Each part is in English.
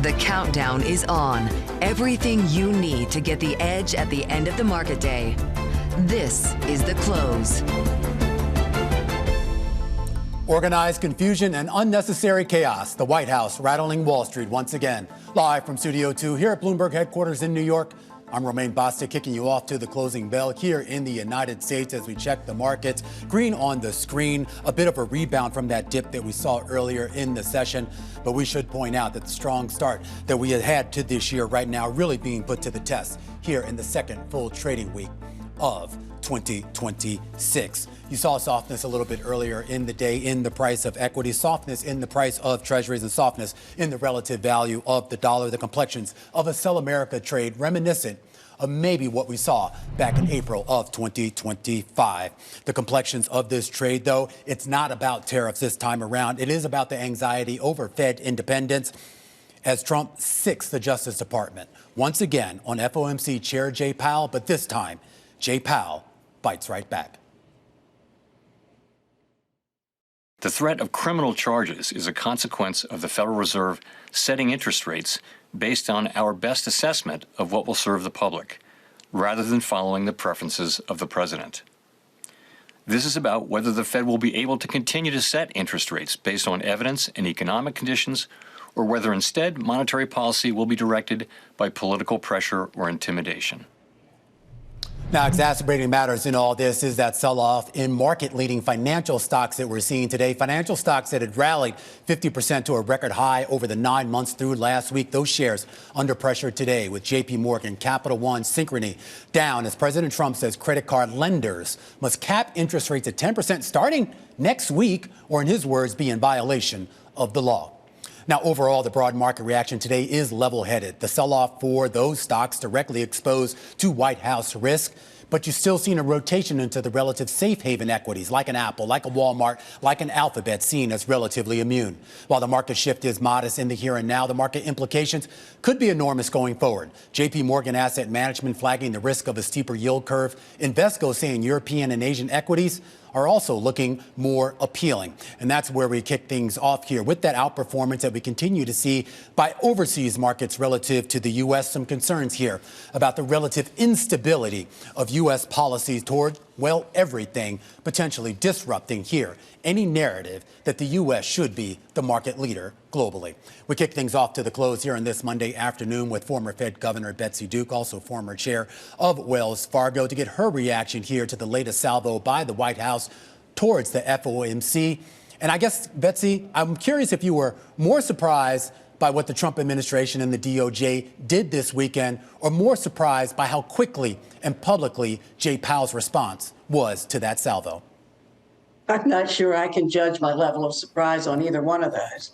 The countdown is on. Everything you need to get the edge at the end of the market day. This is The Close. Organized confusion and unnecessary chaos. The White House rattling Wall Street once again. Live from Studio 2 here at Bloomberg headquarters in New York. I'm Romaine Bostick, kicking you off to the closing bell here in the United States as we check the markets. Green on the screen, a bit of a rebound from that dip that we saw earlier in the session. But we should point out that the strong start that we had to this year right now really being put to the test here in the second full trading week of 2026. You saw softness a little bit earlier in the day in the price of equity, softness in the price of treasuries, and softness in the relative value of the dollar, the complexions of a Sell America trade reminiscent of maybe what we saw back in April of 2025. The complexions of this trade, though, it's not about tariffs this time around. It is about the anxiety over Fed independence as Trump sicks the Justice Department once again on FOMC Chair Jay Powell, but this time Jay Powell bites right back. The threat of criminal charges is a consequence of the Federal Reserve setting interest rates based on our best assessment of what will serve the public, rather than following the preferences of the president. This is about whether the Fed will be able to continue to set interest rates based on evidence and economic conditions, or whether instead monetary policy will be directed by political pressure or intimidation. Now, exacerbating matters in all this is that sell-off in market-leading financial stocks that we're seeing today. Financial stocks that had rallied 50% to a record high over the 9 months through last week. Those shares under pressure today with J.P. Morgan, Capital One, Synchrony down as President Trump says credit card lenders must cap interest rates at 10% starting next week, or in his words, be in violation of the law. Now, overall, the broad market reaction today is level-headed. The sell-off for those stocks directly exposed to White House risk, but you're still seeing a rotation into the relative safe haven equities like an Apple, like a Walmart, like an Alphabet, seen as relatively immune. While the market shift is modest in the here and now, the market implications could be enormous going forward. J.P. Morgan Asset Management flagging the risk of a steeper yield curve. Invesco saying European and Asian equities are also looking more appealing. And that's where we kick things off here with that outperformance that we continue to see by overseas markets relative to the U.S. Some concerns here about the relative instability of U.S. policies toward, well, everything, potentially disrupting here any narrative that the U.S. should be the market leader globally. We kick things off to the close here on this Monday afternoon with former Fed Governor Betsy, also former chair of Wells Fargo, to get her reaction here to the latest salvo by the White House towards the FOMC. And I guess, Betsy, I'm curious if you were more surprised by what the Trump administration and the DOJ did this weekend, or more surprised by how quickly and publicly Jay Powell's response was to that salvo. I'm not sure I can judge my level of surprise on either one of those.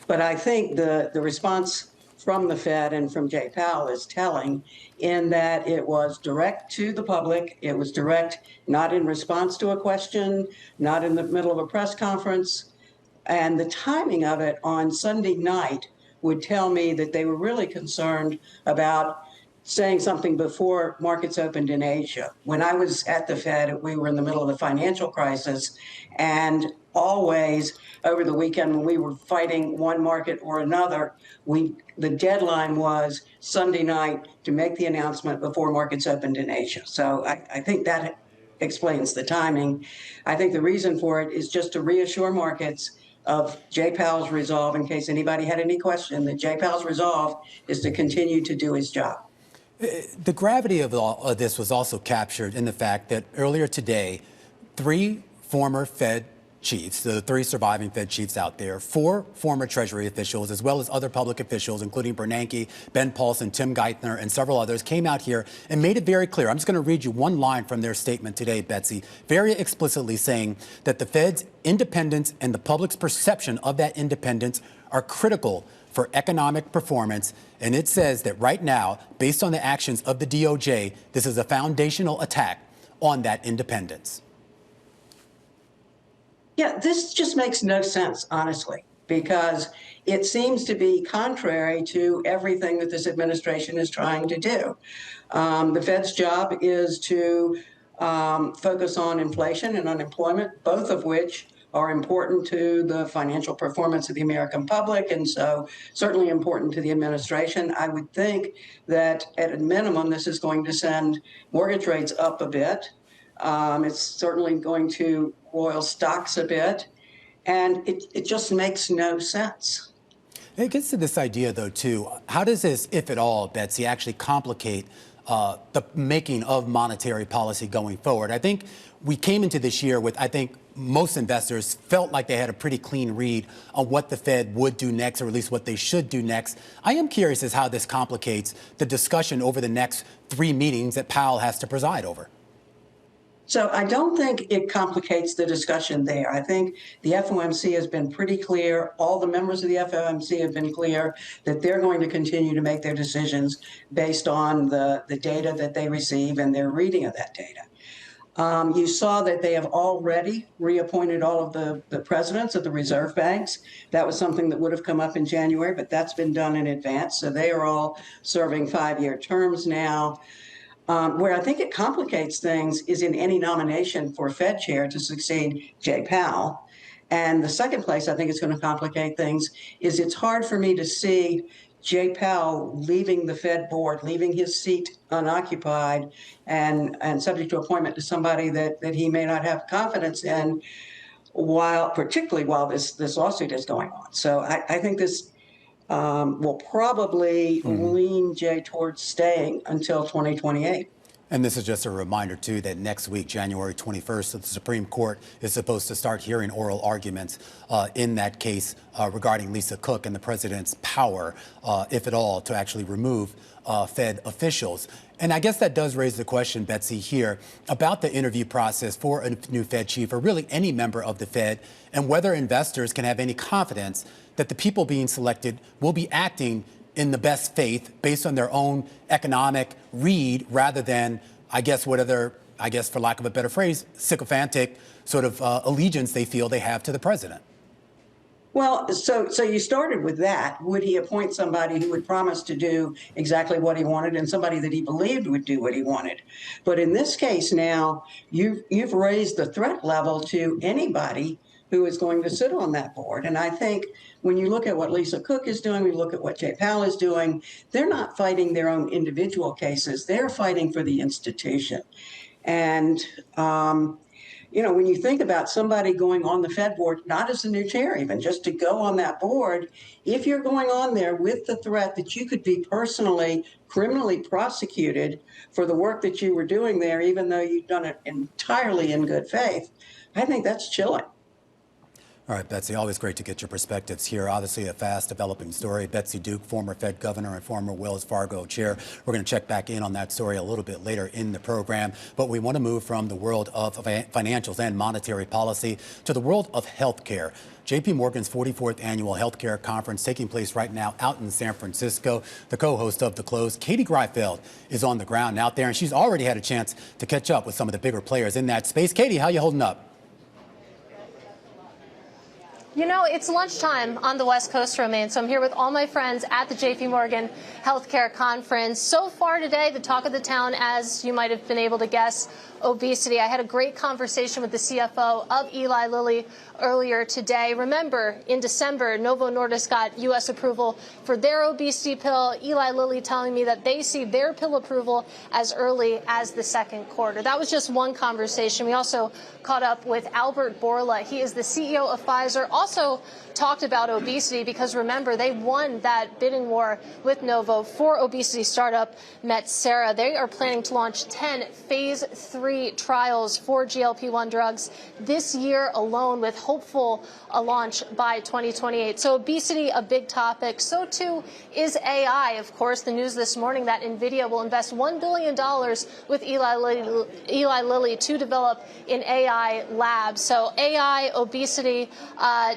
But I think the response from the Fed and from Jay Powell is telling in that it was direct to the public. It was direct, not in response to a question, not in the middle of a press conference. And the timing of it on Sunday night would tell me that they were really concerned about saying something before markets opened in Asia. When I was at the Fed, we were in the middle of the financial crisis, and always over the weekend when we were fighting one market or another, the deadline was Sunday night to make the announcement before markets opened in Asia. So I think that explains the timing. I think the reason for it is just to reassure markets of Jay Powell's resolve, in case anybody had any question, that Jay Powell's resolve is to continue to do his job. The gravity of all of this was also captured in the fact that earlier today, 3 former Fed chiefs, the 3 surviving Fed chiefs out there, 4 former Treasury officials, as well as other public officials, including Bernanke, Ben Paulson, Tim Geithner, and several others, came out here and made it very clear. I'm just going to read you one line from their statement today, Betsy, very explicitly saying that the Fed's independence and the public's perception of that independence are critical for economic performance. And it says that right now, based on the actions of the DOJ, this is a foundational attack on that independence. Yeah, this just makes no sense, honestly, because it seems to be contrary to everything that this administration is trying to do. The Fed's job is to focus on inflation and unemployment, both of which are important to the financial performance of the American public, and so certainly important to the administration. I would think that at a minimum, this is going to send mortgage rates up a bit. It's certainly going to roil stocks a bit, and it just makes no sense. It gets to this idea, though, too. How does this, if at all, Betsy, actually complicate the making of monetary policy going forward? I think we came into this year with, I think, most investors felt like they had a pretty clean read on what the Fed would do next, or at least what they should do next. I am curious as how this complicates the discussion over the next 3 meetings that Powell has to preside over. So I don't think it complicates the discussion there. I think the FOMC has been pretty clear. All the members of the FOMC have been clear that they're going to continue to make their decisions based on the data that they receive and their reading of that data. You saw that they have already reappointed all of the presidents of the reserve banks. That was something that would have come up in January, but that's been done in advance. So they are all serving 5-year terms now. Where I think it complicates things is in any nomination for Fed chair to succeed Jay Powell. And the second place I think it's going to complicate things is it's hard for me to see Jay Powell leaving the Fed board, leaving his seat unoccupied and subject to appointment to somebody that he may not have confidence in, particularly while this lawsuit is going on. So I think this will probably lean Jay towards staying until 2028. And this is just a reminder, too, that next week, January 21st, the Supreme Court is supposed to start hearing oral arguments in that case regarding Lisa Cook and the president's power, if at all, to actually remove Fed officials. And I guess that does raise the question, Betsy, here about the interview process for a new Fed chief, or really any member of the Fed, and whether investors can have any confidence that the people being selected will be acting in the best faith based on their own economic read, rather than, I guess, whatever, for lack of a better phrase, sycophantic sort of allegiance they feel they have to the president. Well, so you started with that. Would he appoint somebody who would promise to do exactly what he wanted and somebody that he believed would do what he wanted? But in this case now, you've raised the threat level to anybody who is going to sit on that board. And I think when you look at what Lisa Cook is doing, we look at what Jay Powell is doing, they're not fighting their own individual cases. They're fighting for the institution. And, when you think about somebody going on the Fed board, not as the new chair even, just to go on that board, if you're going on there with the threat that you could be personally, criminally prosecuted for the work that you were doing there, even though you've done it entirely in good faith, I think that's chilling. All right, Betsy, always great to get your perspectives here. Obviously, a fast developing story. Betsy Duke, former Fed governor and former Wells Fargo chair. We're going to check back in on that story a little bit later in the program. But we want to move from the world of financials and monetary policy to the world of healthcare. JP Morgan's 44th annual healthcare conference taking place right now out in San Francisco. The co-host of The Close, Cathy Greifeld, is on the ground out there, and she's already had a chance to catch up with some of the bigger players in that space. Cathy, how you holding up? You know, it's lunchtime on the West Coast, Romaine, so I'm here with all my friends at the JP Morgan Healthcare Conference. So far today, the talk of the town, as you might have been able to guess, obesity. I had a great conversation with the CFO of Eli Lilly earlier today. Remember, in December, Novo Nordisk got U.S. approval for their obesity pill. Eli Lilly telling me that they see their pill approval as early as the second quarter. That was just one conversation. We also caught up with Albert Bourla. He is the CEO of Pfizer. Also talked about obesity because, remember, they won that bidding war with Novo for obesity startup Metsera. They are planning to launch 10 phase 3 trials for GLP-1 drugs this year alone, with hopeful a launch by 2028. So obesity, a big topic. So too is AI. Of course, the news this morning that NVIDIA will invest $1 billion with Eli Lilly to develop an AI lab. So AI, obesity,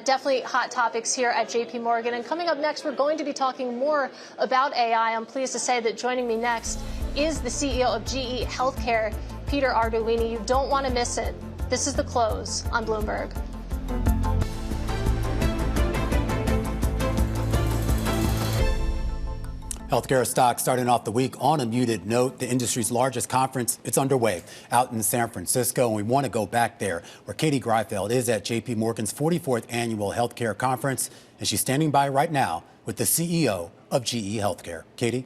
definitely hot topics here at JP Morgan. And coming up next, we're going to be talking more about AI. I'm pleased to say that joining me next is the CEO of GE Healthcare, Peter Arduini. You don't want to miss it. This is The Close on Bloomberg. Healthcare stocks starting off the week on a muted note. The industry's largest conference, it's underway out in San Francisco, and we want to go back there where Cathy is at J.P. Morgan's 44th annual healthcare conference, and she's standing by right now with the CEO of GE Healthcare. Cathy?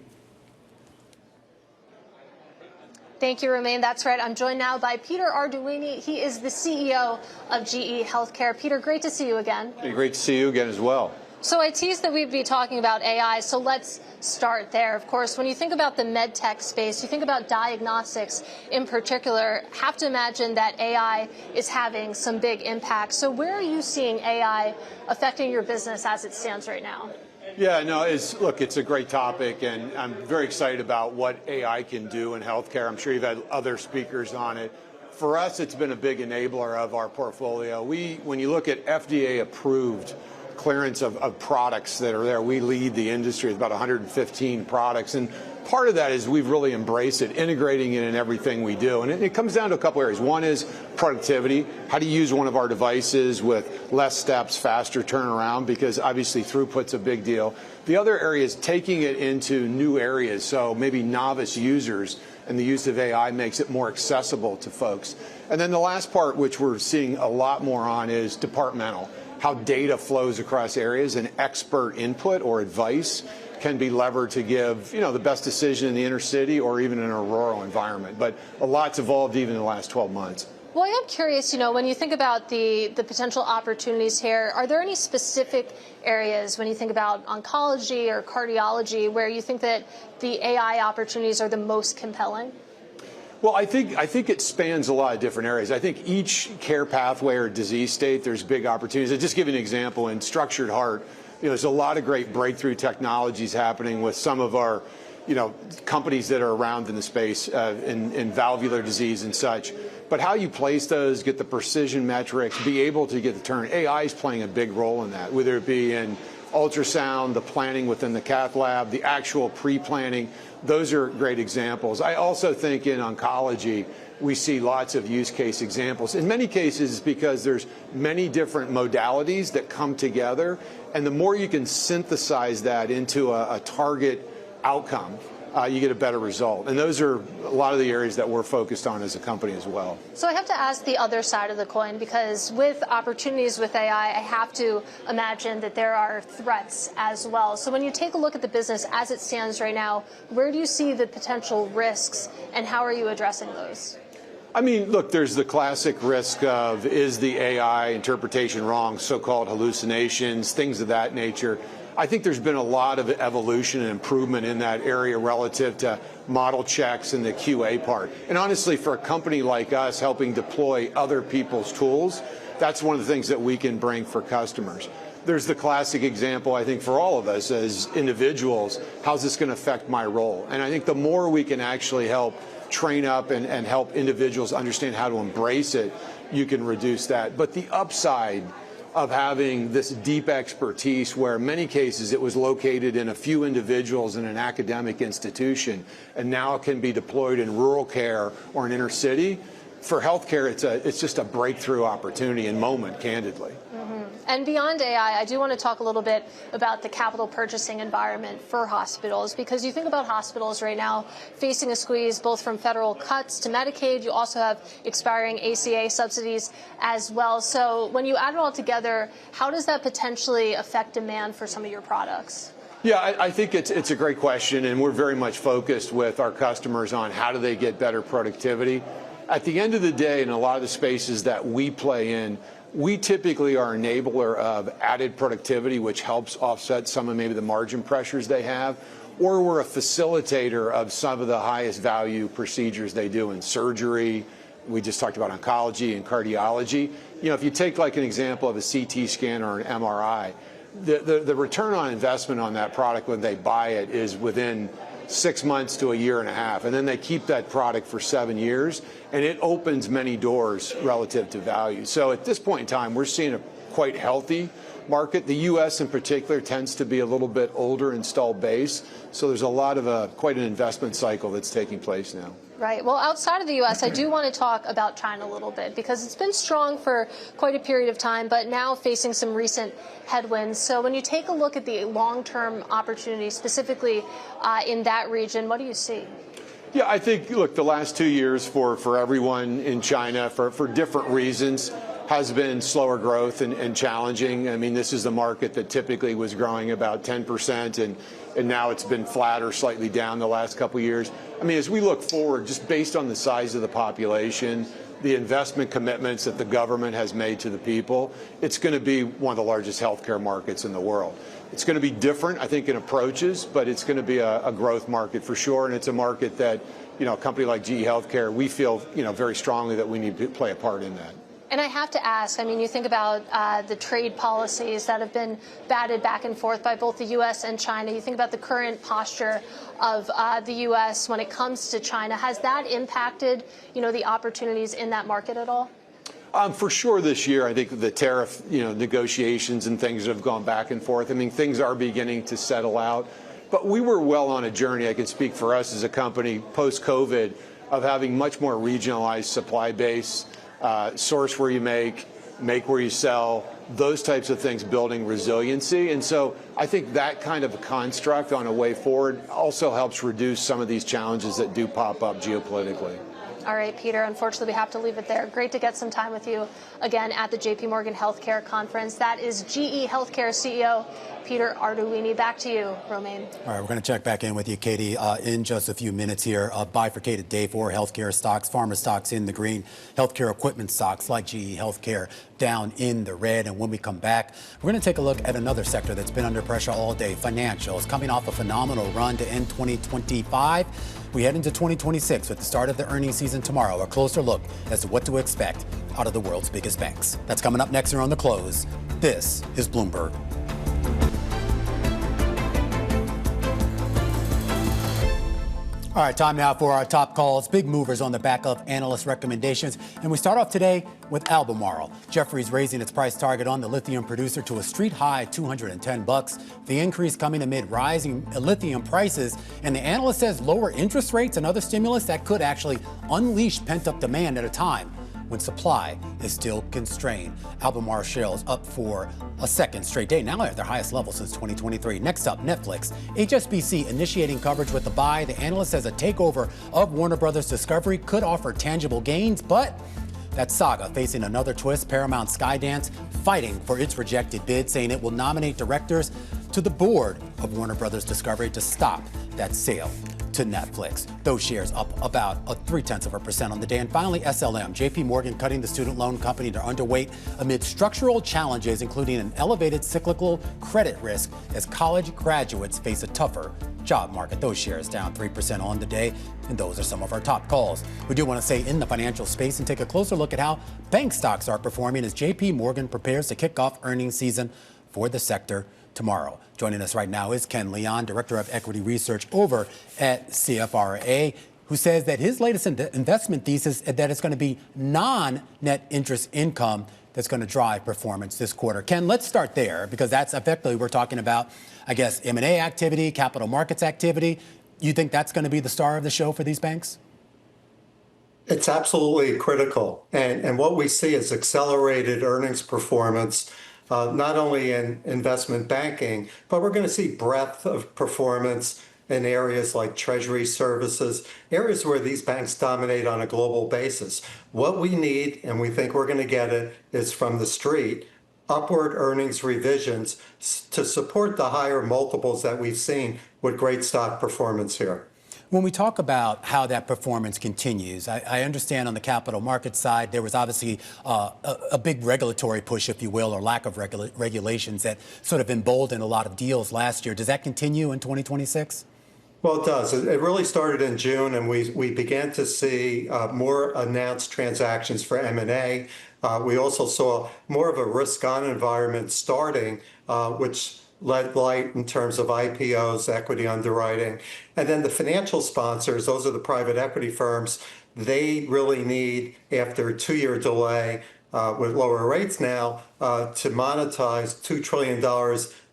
Thank you, Romaine. That's right. I'm joined now by Peter Arduini. He is the CEO of GE Healthcare. Peter, great to see you again. Hey, great to see you again as well. So I teased that we'd be talking about AI, so let's start there. Of course, when you think about the med tech space, you think about diagnostics in particular, have to imagine that AI is having some big impact. So where are you seeing AI affecting your business as it stands right now? Yeah, no, look, it's a great topic, and I'm very excited about what AI can do in healthcare. I'm sure you've had other speakers on it. For us, it's been a big enabler of our portfolio. When you look at FDA-approved clearance of products that are there, we lead the industry with about 115 products, and part of that is we've really embraced it, integrating it in everything we do. And it comes down to a couple areas. One is productivity. How do you use one of our devices with less steps, faster turnaround, because obviously throughput's a big deal. The other area is taking it into new areas, so maybe novice users, and the use of AI makes it more accessible to folks. And then the last part, which we're seeing a lot more on, is departmental. How data flows across areas and expert input or advice can be levered to give, the best decision in the inner city or even in a rural environment. But a lot's evolved even in the last 12 months. Well, I am curious, when you think about the potential opportunities here, are there any specific areas when you think about oncology or cardiology where you think that the AI opportunities are the most compelling? Well, I think it spans a lot of different areas. I think each care pathway or disease state, there's big opportunities. I'll just give you an example. In structured heart, there's a lot of great breakthrough technologies happening with some of our, companies that are around in the space in valvular disease and such. But how you place those, get the precision metrics, be able to get the turn. AI is playing a big role in that, whether it be in ultrasound, the planning within the cath lab, the actual pre-planning. Those are great examples. I also think in oncology, we see lots of use case examples. In many cases, because there's many different modalities that come together, and the more you can synthesize that into a target outcome, you get a better result. And those are a lot of the areas that we're focused on as a company as well. So I have to ask the other side of the coin, because with opportunities with AI, I have to imagine that there are threats as well. So when you take a look at the business as it stands right now, where do you see the potential risks and how are you addressing those? I mean, look, there's the classic risk of, is the AI interpretation wrong, so-called hallucinations, things of that nature. I think there's been a lot of evolution and improvement in that area relative to model checks and the QA part. And honestly, for a company like us helping deploy other people's tools, that's one of the things that we can bring for customers. There's the classic example, I think, for all of us as individuals, how's this going to affect my role? And I think the more we can actually help train up and help individuals understand how to embrace it, you can reduce that. But the upside of having this deep expertise, where in many cases it was located in a few individuals in an academic institution, and now it can be deployed in rural care or in inner city, for healthcare, it's just a breakthrough opportunity and moment, candidly. And beyond AI, I do want to talk a little bit about the capital purchasing environment for hospitals, because you think about hospitals right now facing a squeeze both from federal cuts to Medicaid. You also have expiring ACA subsidies as well. So when you add it all together, how does that potentially affect demand for some of your products? Yeah, I think it's a great question, and we're very much focused with our customers on how do they get better productivity. At the end of the day, in a lot of the spaces that we play in, we typically are an enabler of added productivity, which helps offset some of maybe the margin pressures they have, or we're a facilitator of some of the highest value procedures they do in surgery. We just talked about oncology and cardiology. If you take like an example of a CT scan or an MRI, the return on investment on that product when they buy it is within 6 months to a year and a half, and then they keep that product for 7 years, and it opens many doors relative to value. So at this point in time, we're seeing quite healthy market. The U.S. in particular tends to be a little bit older installed base, so there's a lot of quite an investment cycle that's taking place now. Right. Well, outside of the U.S., I do want to talk about China a little bit because it's been strong for quite a period of time, but now facing some recent headwinds. So when you take a look at the long-term opportunities, specifically in that region, what do you see? Yeah, I think, look, the last 2 years for everyone in China, for different reasons, has been slower growth and challenging. I mean, this is a market that typically was growing about 10%, and now it's been flat or slightly down the last couple of years. I mean, as we look forward, just based on the size of the population, the investment commitments that the government has made to the people, it's going to be one of the largest healthcare markets in the world. It's going to be different, I think, in approaches, but it's going to be a growth market for sure. And it's a market that, you know, a company like GE Healthcare, we feel, you know, very strongly that we need to play a part in that. And I have to ask, I mean, you think about the trade policies that have been batted back and forth by both the U.S. and China. You think about the current posture of the U.S. when it comes to China. Has that impacted, you know, the opportunities in that market at all? For sure this year, I think the tariff, you know, negotiations and things have gone back and forth. I mean, things are beginning to settle out. But we were well on a journey, I can speak for us as a company, post-COVID, of having much more regionalized supply base. Source where you make where you sell, those types of things, building resiliency. And so I think that kind of a construct on a way forward also helps reduce some of these challenges that do pop up geopolitically. All right, Peter, unfortunately, we have to leave it there. Great to get some time with you again at the J.P. Morgan Healthcare Conference. That is GE Healthcare CEO Peter Arduini. Back to you, Romaine. All right, we're going to check back in with you, Katie, in just a few minutes here. A bifurcated day for healthcare stocks, pharma stocks in the green, healthcare equipment stocks like GE Healthcare down in the red. And when we come back, we're going to take a look at another sector that's been under pressure all day, financials, coming off a phenomenal run to end 2025. We head into 2026 with the start of the earnings season tomorrow. A closer look as to what to expect out of the world's biggest banks. That's coming up next here on The Close. This is Bloomberg. All right, time now for our top calls. Big movers on the back of analyst recommendations. And we start off today with Albemarle. Jefferies raising its price target on the lithium producer to a street high $210. The increase coming amid rising lithium prices. And the analyst says lower interest rates and other stimulus that could actually unleash pent-up demand at a time when supply is still constrained. Albemarle shares up for a second straight day, now at their highest level since 2023. Next up, Netflix. HSBC initiating coverage with the buy. The analyst says a takeover of Warner Brothers Discovery could offer tangible gains, but that saga facing another twist. Paramount Skydance fighting for its rejected bid, saying it will nominate directors to the board of Warner Brothers Discovery to stop that sale to Netflix. Those shares up about 0.3% on the day. And finally, SLM. JP Morgan cutting the student loan company to underweight amid structural challenges, including an elevated cyclical credit risk as college graduates face a tougher job market. Those shares down 3% on the day. And those are some of our top calls. We do want to stay in the financial space and take a closer look at how bank stocks are performing as JP Morgan prepares to kick off earnings season for the sector tomorrow. Joining us right now is Ken Leon, Director of Equity Research over at CFRA, who says that his latest investment thesis is that it's going to be non-net interest income that's going to drive performance this quarter. Ken, let's start there, because that's effectively we're talking about, I guess, M&A activity, capital markets activity. You think that's going to be the star of the show for these banks? It's absolutely critical. And what we see is accelerated earnings performance, not only in investment banking, but we're going to see breadth of performance in areas like treasury services, areas where these banks dominate on a global basis. What we need, and we think we're going to get it, is from the street, upward earnings revisions to support the higher multiples that we've seen with great stock performance here. When we talk about how that performance continues, I understand on the capital market side, there was obviously a big regulatory push, if you will, or lack of regulations that sort of emboldened a lot of deals last year. Does that continue in 2026? Well, it does. It really started in June, and we began to see more announced transactions for M&A. We also saw more of a risk-on environment starting, which led light in terms of IPOs, equity underwriting. And then the financial sponsors, those are the private equity firms, they really need, after a 2-year delay, with lower rates now to monetize $2 trillion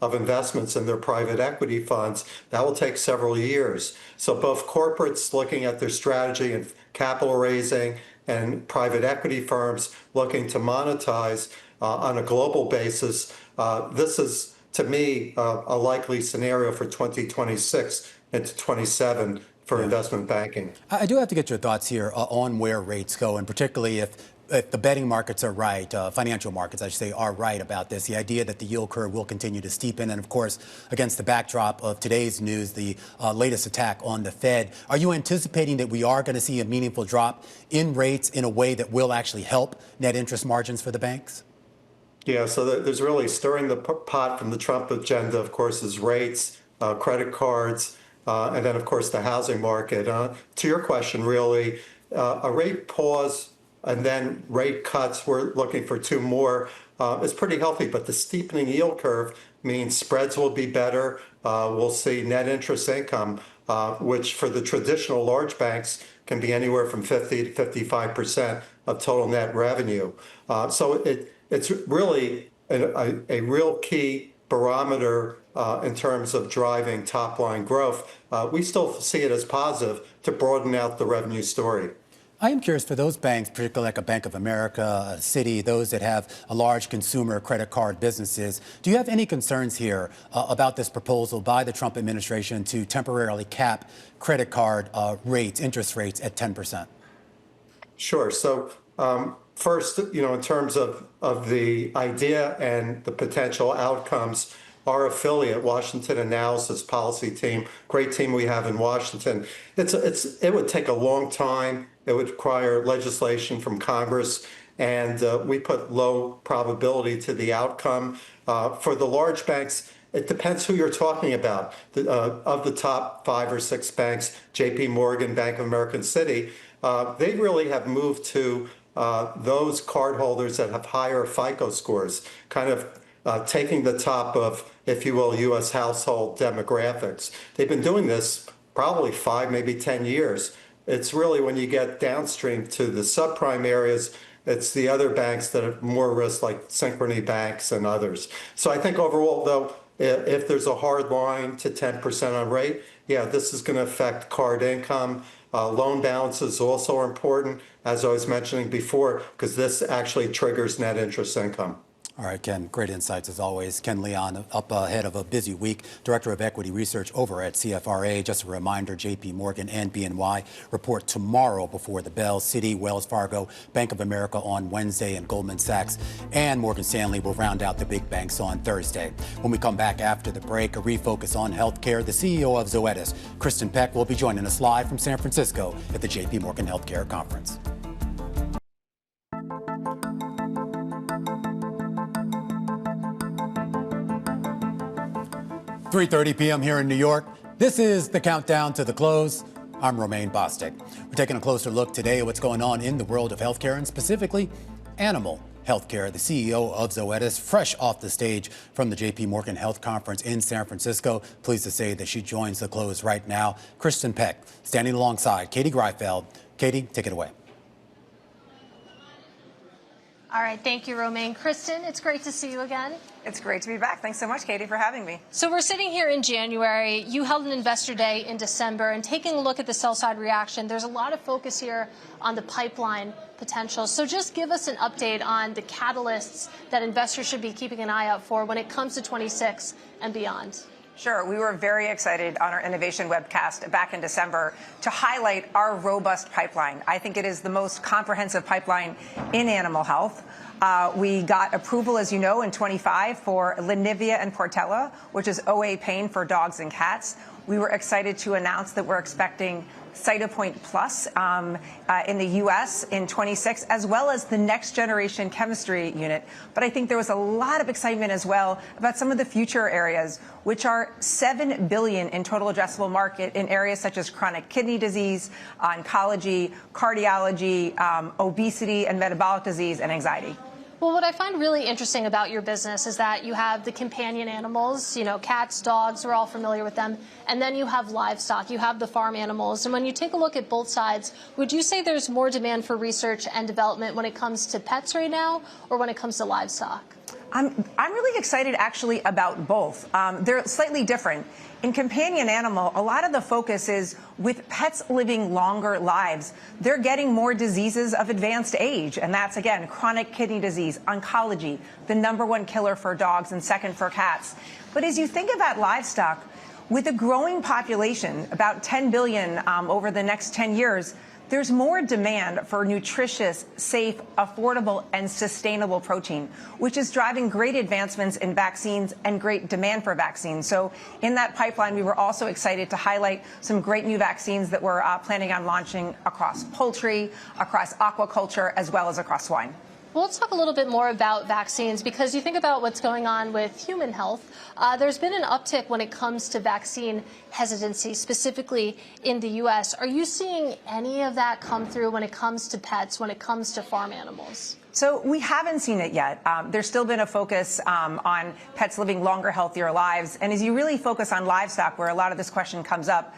of investments in their private equity funds. That will take several years. So both corporates looking at their strategy and capital raising and private equity firms looking to monetize on a global basis. This is, to me, a likely scenario for 2026 into 27 for investment banking. I do have to get your thoughts here on where rates go, and particularly if the betting markets are right, financial markets, I should say, are right about this, the idea that the yield curve will continue to steepen. And of course, against the backdrop of today's news, the latest attack on the Fed, are you anticipating that we are going to see a meaningful drop in rates in a way that will actually help net interest margins for the banks? Yeah, so there's really stirring the pot from the Trump agenda, of course, is rates, credit cards, and then, of course, the housing market. To your question, really, a rate pause and then rate cuts, we're looking for 2 more, is pretty healthy. But the steepening yield curve means spreads will be better. We'll see net interest income, which for the traditional large banks can be anywhere from 50 to 55% of total net revenue. So it's really a real key barometer in terms of driving top line growth. We still see it as positive to broaden out the revenue story. I am curious, for those banks, particularly like a Bank of America, a Citi, those that have a large consumer credit card businesses, do you have any concerns here about this proposal by the Trump administration to temporarily cap credit card rates, interest rates at 10%? Sure. So first, in terms of the idea and the potential outcomes, our affiliate, Washington Analysis Policy Team, great team we have in Washington, it would take a long time. It would require legislation from Congress, and we put low probability to the outcome. For the large banks, it depends who you're talking about. Of the top 5 or 6 banks, JP Morgan, Bank of America, and Citi, they really have moved to those cardholders that have higher FICO scores, kind of taking the top of, if you will, U.S. household demographics. They've been doing this probably 5, maybe 10 years. It's really when you get downstream to the subprime areas, it's the other banks that have more risk, like Synchrony banks and others. So I think overall, though, if there's a hard line to 10% on rate, yeah, this is going to affect card income. Loan balances also are important, as I was mentioning before, because this actually triggers net interest income. All right, Ken, great insights as always. Ken Leon, up ahead of a busy week, Director of Equity Research over at CFRA. Just a reminder, JP Morgan and BNY report tomorrow before the bell. Citi, Wells Fargo, Bank of America on Wednesday, and Goldman Sachs and Morgan Stanley will round out the big banks on Thursday. When we come back after the break, a refocus on healthcare. The CEO of Zoetis, Kristin Peck, will be joining us live from San Francisco at the JP Morgan Healthcare Conference. 3:30 p.m. here in New York. This is the countdown to the close. I'm Romaine Bostick. We're taking a closer look today at what's going on in the world of healthcare, and specifically animal healthcare. The CEO of Zoetis, fresh off the stage from the JP Morgan Health Conference in San Francisco. Pleased to say that she joins the close right now. Kristin Peck, standing alongside Katie Greifeld. Katie, take it away. All right, thank you, Romaine. Kristin, it's great to see you again. It's great to be back. Thanks so much, Katie, for having me. So we're sitting here in January. You held an investor day in December, and taking a look at the sell-side reaction, there's a lot of focus here on the pipeline potential. So just give us an update on the catalysts that investors should be keeping an eye out for when it comes to 26 and beyond. Sure. We were very excited on our innovation webcast back in December to highlight our robust pipeline. I think it is the most comprehensive pipeline in animal health. We got approval, as you know, in 25 for Lenivia and Portela, which is OA pain for dogs and cats. We were excited to announce that we're expecting Cytopoint Plus in the U.S. in 26, as well as the next generation chemistry unit. But I think there was a lot of excitement as well about some of the future areas, which are $7 billion in total addressable market in areas such as chronic kidney disease, oncology, cardiology, obesity, and metabolic disease and anxiety. Well, what I find really interesting about your business is that you have the companion animals, cats, dogs, we're all familiar with them, and then you have livestock, you have the farm animals. And when you take a look at both sides, would you say there's more demand for research and development when it comes to pets right now or when it comes to livestock? I'm really excited actually about both. They're slightly different. In companion animal, a lot of the focus is with pets living longer lives. They're getting more diseases of advanced age. And that's, again, chronic kidney disease, oncology, the #1 killer for dogs and second for cats. But as you think about livestock, with a growing population, about 10 billion over the next 10 years, there's more demand for nutritious, safe, affordable, and sustainable protein, which is driving great advancements in vaccines and great demand for vaccines. So in that pipeline, we were also excited to highlight some great new vaccines that we're planning on launching across poultry, across aquaculture, as well as across swine. Well, let's talk a little bit more about vaccines, because you think about what's going on with human health. There's been an uptick when it comes to vaccine hesitancy, specifically in the U.S. Are you seeing any of that come through when it comes to pets, when it comes to farm animals? So we haven't seen it yet. There's still been a focus on pets living longer, healthier lives. And as you really focus on livestock, where a lot of this question comes up,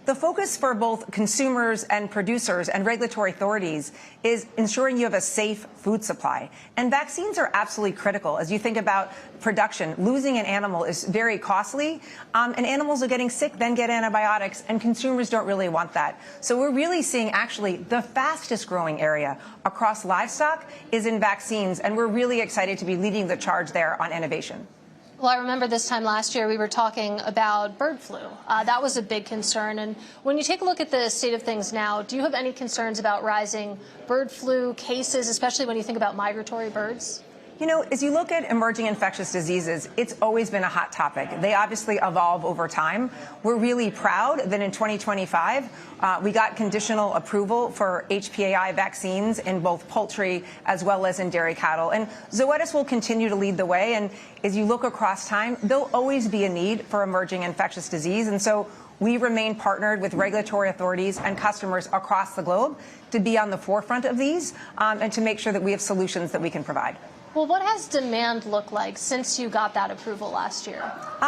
the focus for both consumers and producers and regulatory authorities is ensuring you have a safe food supply. And vaccines are absolutely critical. As you think about production, losing an animal is very costly, and animals are getting sick, then get antibiotics, and consumers don't really want that. So we're really seeing actually the fastest growing area across livestock is in vaccines, and we're really excited to be leading the charge there on innovation. Well, I remember this time last year we were talking about bird flu. That was a big concern. And when you take a look at the state of things now, do you have any concerns about rising bird flu cases, especially when you think about migratory birds? As you look at emerging infectious diseases, it's always been a hot topic. They obviously evolve over time. We're really proud that in 2025, we got conditional approval for HPAI vaccines in both poultry as well as in dairy cattle. And Zoetis will continue to lead the way. And as you look across time, there'll always be a need for emerging infectious disease. And so we remain partnered with regulatory authorities and customers across the globe to be on the forefront of these and to make sure that we have solutions that we can provide. Well, what has demand looked like since you got that approval last year?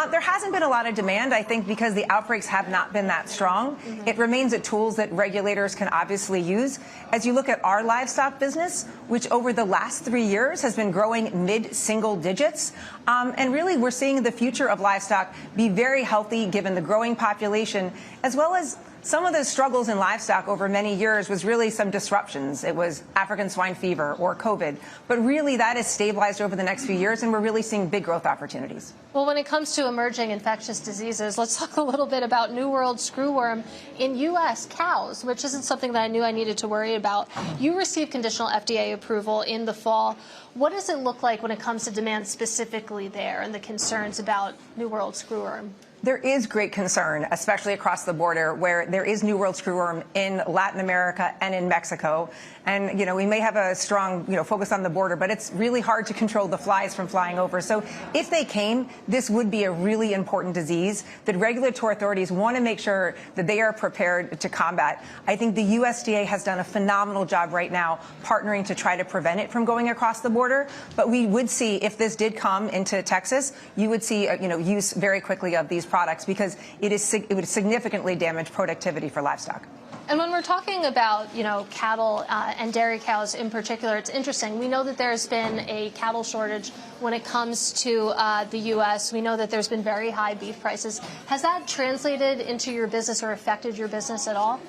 There hasn't been a lot of demand, I think, because the outbreaks have not been that strong. It remains a tool that regulators can obviously use. As you look at our livestock business, which over the last 3 years has been growing mid-single digits, and really we're seeing the future of livestock be very healthy given the growing population, as well as some of the struggles in livestock over many years was really some disruptions. It was African swine fever or COVID. But really that has stabilized over the next few years, and we're really seeing big growth opportunities. Well, when it comes to emerging infectious diseases, let's talk a little bit about New World screwworm in U.S. cows, which isn't something that I knew I needed to worry about. You received conditional FDA approval in the fall. What does it look like when it comes to demand specifically there and the concerns about New World screwworm? There is great concern, especially across the border, where there is New World screwworm in Latin America and in Mexico. And, we may have a strong, focus on the border, but it's really hard to control the flies from flying over. So if they came, this would be a really important disease that regulatory authorities want to make sure that they are prepared to combat. I think the USDA has done a phenomenal job right now partnering to try to prevent it from going across the border. But we would see, if this did come into Texas, you would see, use very quickly of these products, because it would significantly damage productivity for livestock. And when we're talking about, cattle and dairy cows in particular, it's interesting. We know that there's been a cattle shortage when it comes to the U.S. We know that there's been very high beef prices. Has that translated into your business or affected your business at all?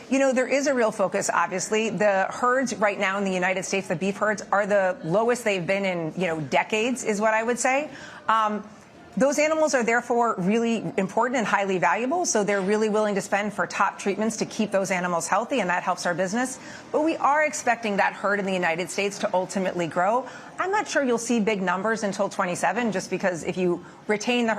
There is a real focus, obviously. The herds right now in the United States, the beef herds, are the lowest they've been in, decades, is what I would say. Those animals are therefore really important and highly valuable, so they're really willing to spend for top treatments to keep those animals healthy, and that helps our business. But we are expecting that herd in the United States to ultimately grow. I'm not sure you'll see big numbers until 27, just because if you retain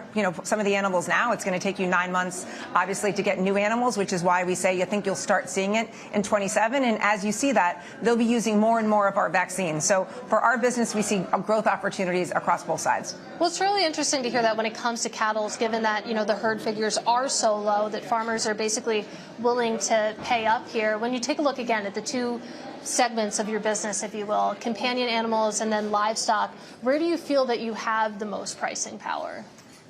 some of the animals now, it's going to take you 9 months, obviously, to get new animals, which is why we say you think you'll start seeing it in 27. And as you see that, they'll be using more and more of our vaccines. So for our business, we see growth opportunities across both sides. Well, it's really interesting to hear that when it comes to cattle, given that, the herd figures are so low that farmers are basically willing to pay up here. When you take a look again at the two segments of your business, if you will, companion animals and then livestock, where do you feel that you have the most pricing power?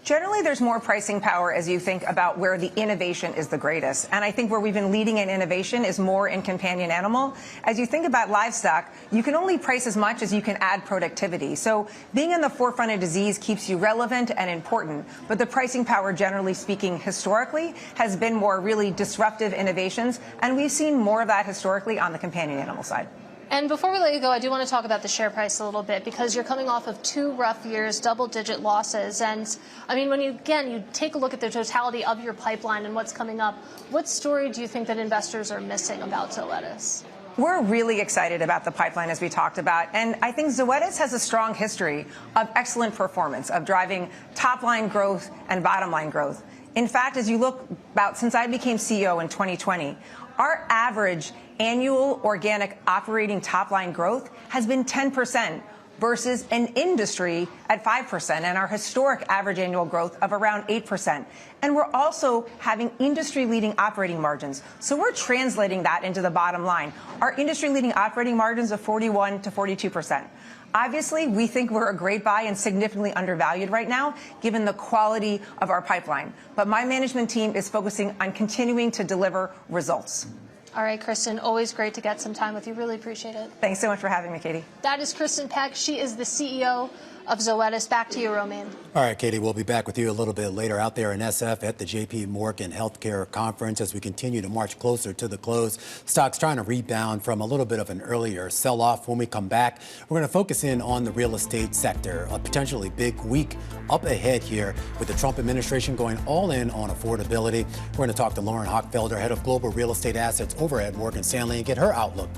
Generally, there's more pricing power as you think about where the innovation is the greatest. And I think where we've been leading in innovation is more in companion animal. As you think about livestock, you can only price as much as you can add productivity. So being in the forefront of disease keeps you relevant and important. But the pricing power, generally speaking, historically, has been more really disruptive innovations. And we've seen more of that historically on the companion animal side. And before we let you go, I do want to talk about the share price a little bit, because you're coming off of 2 rough years, double-digit losses. And, I mean, when you take a look at the totality of your pipeline and what's coming up, what story do you think that investors are missing about Zoetis? We're really excited about the pipeline, as we talked about. And I think Zoetis has a strong history of excellent performance, of driving top-line growth and bottom-line growth. In fact, as you look about since I became CEO in 2020, our average annual organic operating top-line growth has been 10% versus an industry at 5% and our historic average annual growth of around 8%. And we're also having industry-leading operating margins. So we're translating that into the bottom line. Our industry-leading operating margins of 41 to 42%. Obviously, we think we're a great buy and significantly undervalued right now, given the quality of our pipeline. But my management team is focusing on continuing to deliver results. All right, Kristin, always great to get some time with you. Really appreciate it. Thanks so much for having me, Katie. That is Kristin Peck. She is the CEO of Zoetis. Back to you, Romain. All right, Katie, we'll be back with you a little bit later out there in SF at the JP Morgan Healthcare Conference as we continue to march closer to the close. Stocks trying to rebound from a little bit of an earlier sell-off. When we come back, we're going to focus in on the real estate sector, a potentially big week up ahead here with the Trump administration going all in on affordability. We're going to talk to Lauren Hochfelder, head of global real estate assets over at Morgan Stanley, and get her outlook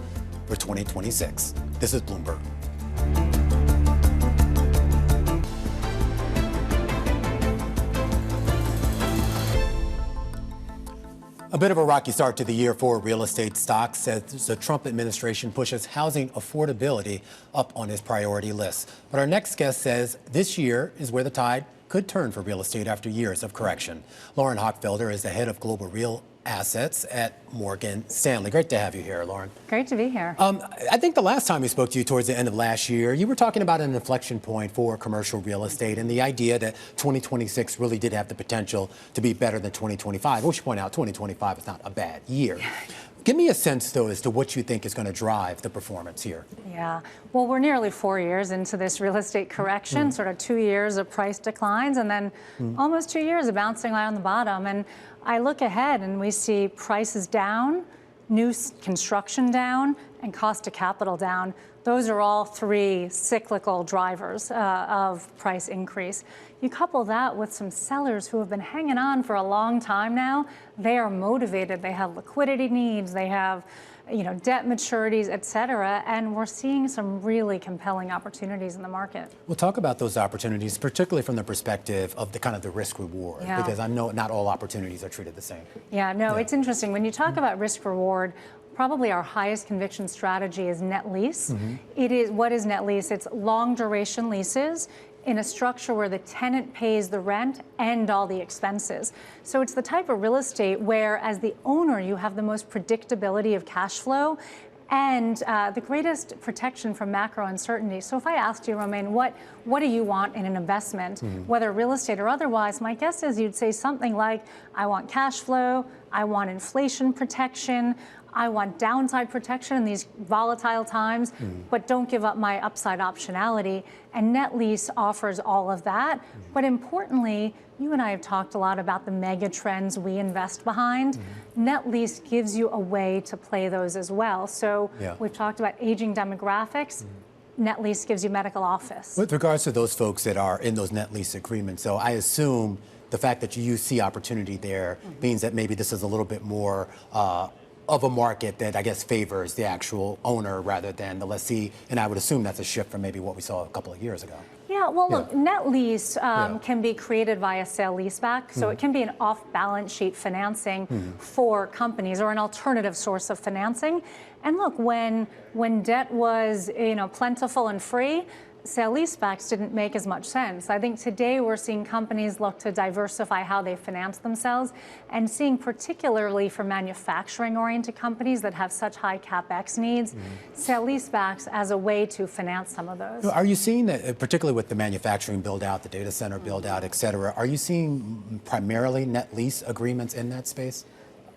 for 2026. This is Bloomberg. A bit of a rocky start to the year for real estate stocks as the Trump administration pushes housing affordability up on his priority list. But our next guest says this year is where the tide could turn for real estate after years of correction. Lauren Hochfelder is the head of global real assets at Morgan Stanley. Great to have you here, Lauren. Great to be here. I think the last time we spoke to you towards the end of last year, you were talking about an inflection point for commercial real estate and the idea that 2026 really did have the potential to be better than 2025. I should point out 2025 is not a bad year. Give me a sense, though, as to what you think is going to drive the performance here. Yeah. Well, we're nearly 4 years into this real estate correction, sort of 2 years of price declines, and then almost 2 years of bouncing right on the bottom. And I look ahead and we see prices down, new construction down, and cost of capital down. Those are all 3 cyclical drivers of price increase. You couple that with some sellers who have been hanging on for a long time now. They are motivated. They have liquidity needs. They have, debt maturities, et cetera. And we're seeing some really compelling opportunities in the market. We'll talk about those opportunities, particularly from the perspective of the kind of the risk reward, because I know not all opportunities are treated the same. It's interesting. When you talk about risk reward, probably our highest conviction strategy is net lease. What is net lease? It's long duration leases in a structure where the tenant pays the rent and all the expenses. So it's the type of real estate where, as the owner, you have the most predictability of cash flow and the greatest protection from macro uncertainty. So if I asked you, Romain, what do you want in an investment, whether real estate or otherwise, my guess is you'd say something like, I want cash flow, I want inflation protection, I want downside protection in these volatile times, but don't give up my upside optionality. And net lease offers all of that. But importantly, you and I have talked a lot about the mega trends we invest behind. Net lease gives you a way to play those as well. So we've talked about aging demographics. Net lease gives you medical office. With regards to those folks that are in those net lease agreements, so I assume the fact that you see opportunity there means that maybe this is a little bit more of a market that I guess favors the actual owner rather than the lessee, and I would assume that's a shift from maybe what we saw a couple of years ago. Look, net lease can be created via sale-leaseback, so it can be an off-balance sheet financing for companies or an alternative source of financing. And look, when debt was plentiful and free, sale-leasebacks didn't make as much sense. I think today we're seeing companies look to diversify how they finance themselves, and seeing particularly for manufacturing-oriented companies that have such high CapEx needs, sale-leasebacks as a way to finance some of those. Are you seeing that, particularly with the manufacturing build-out, the data center build-out, et cetera, are you seeing primarily net lease agreements in that space?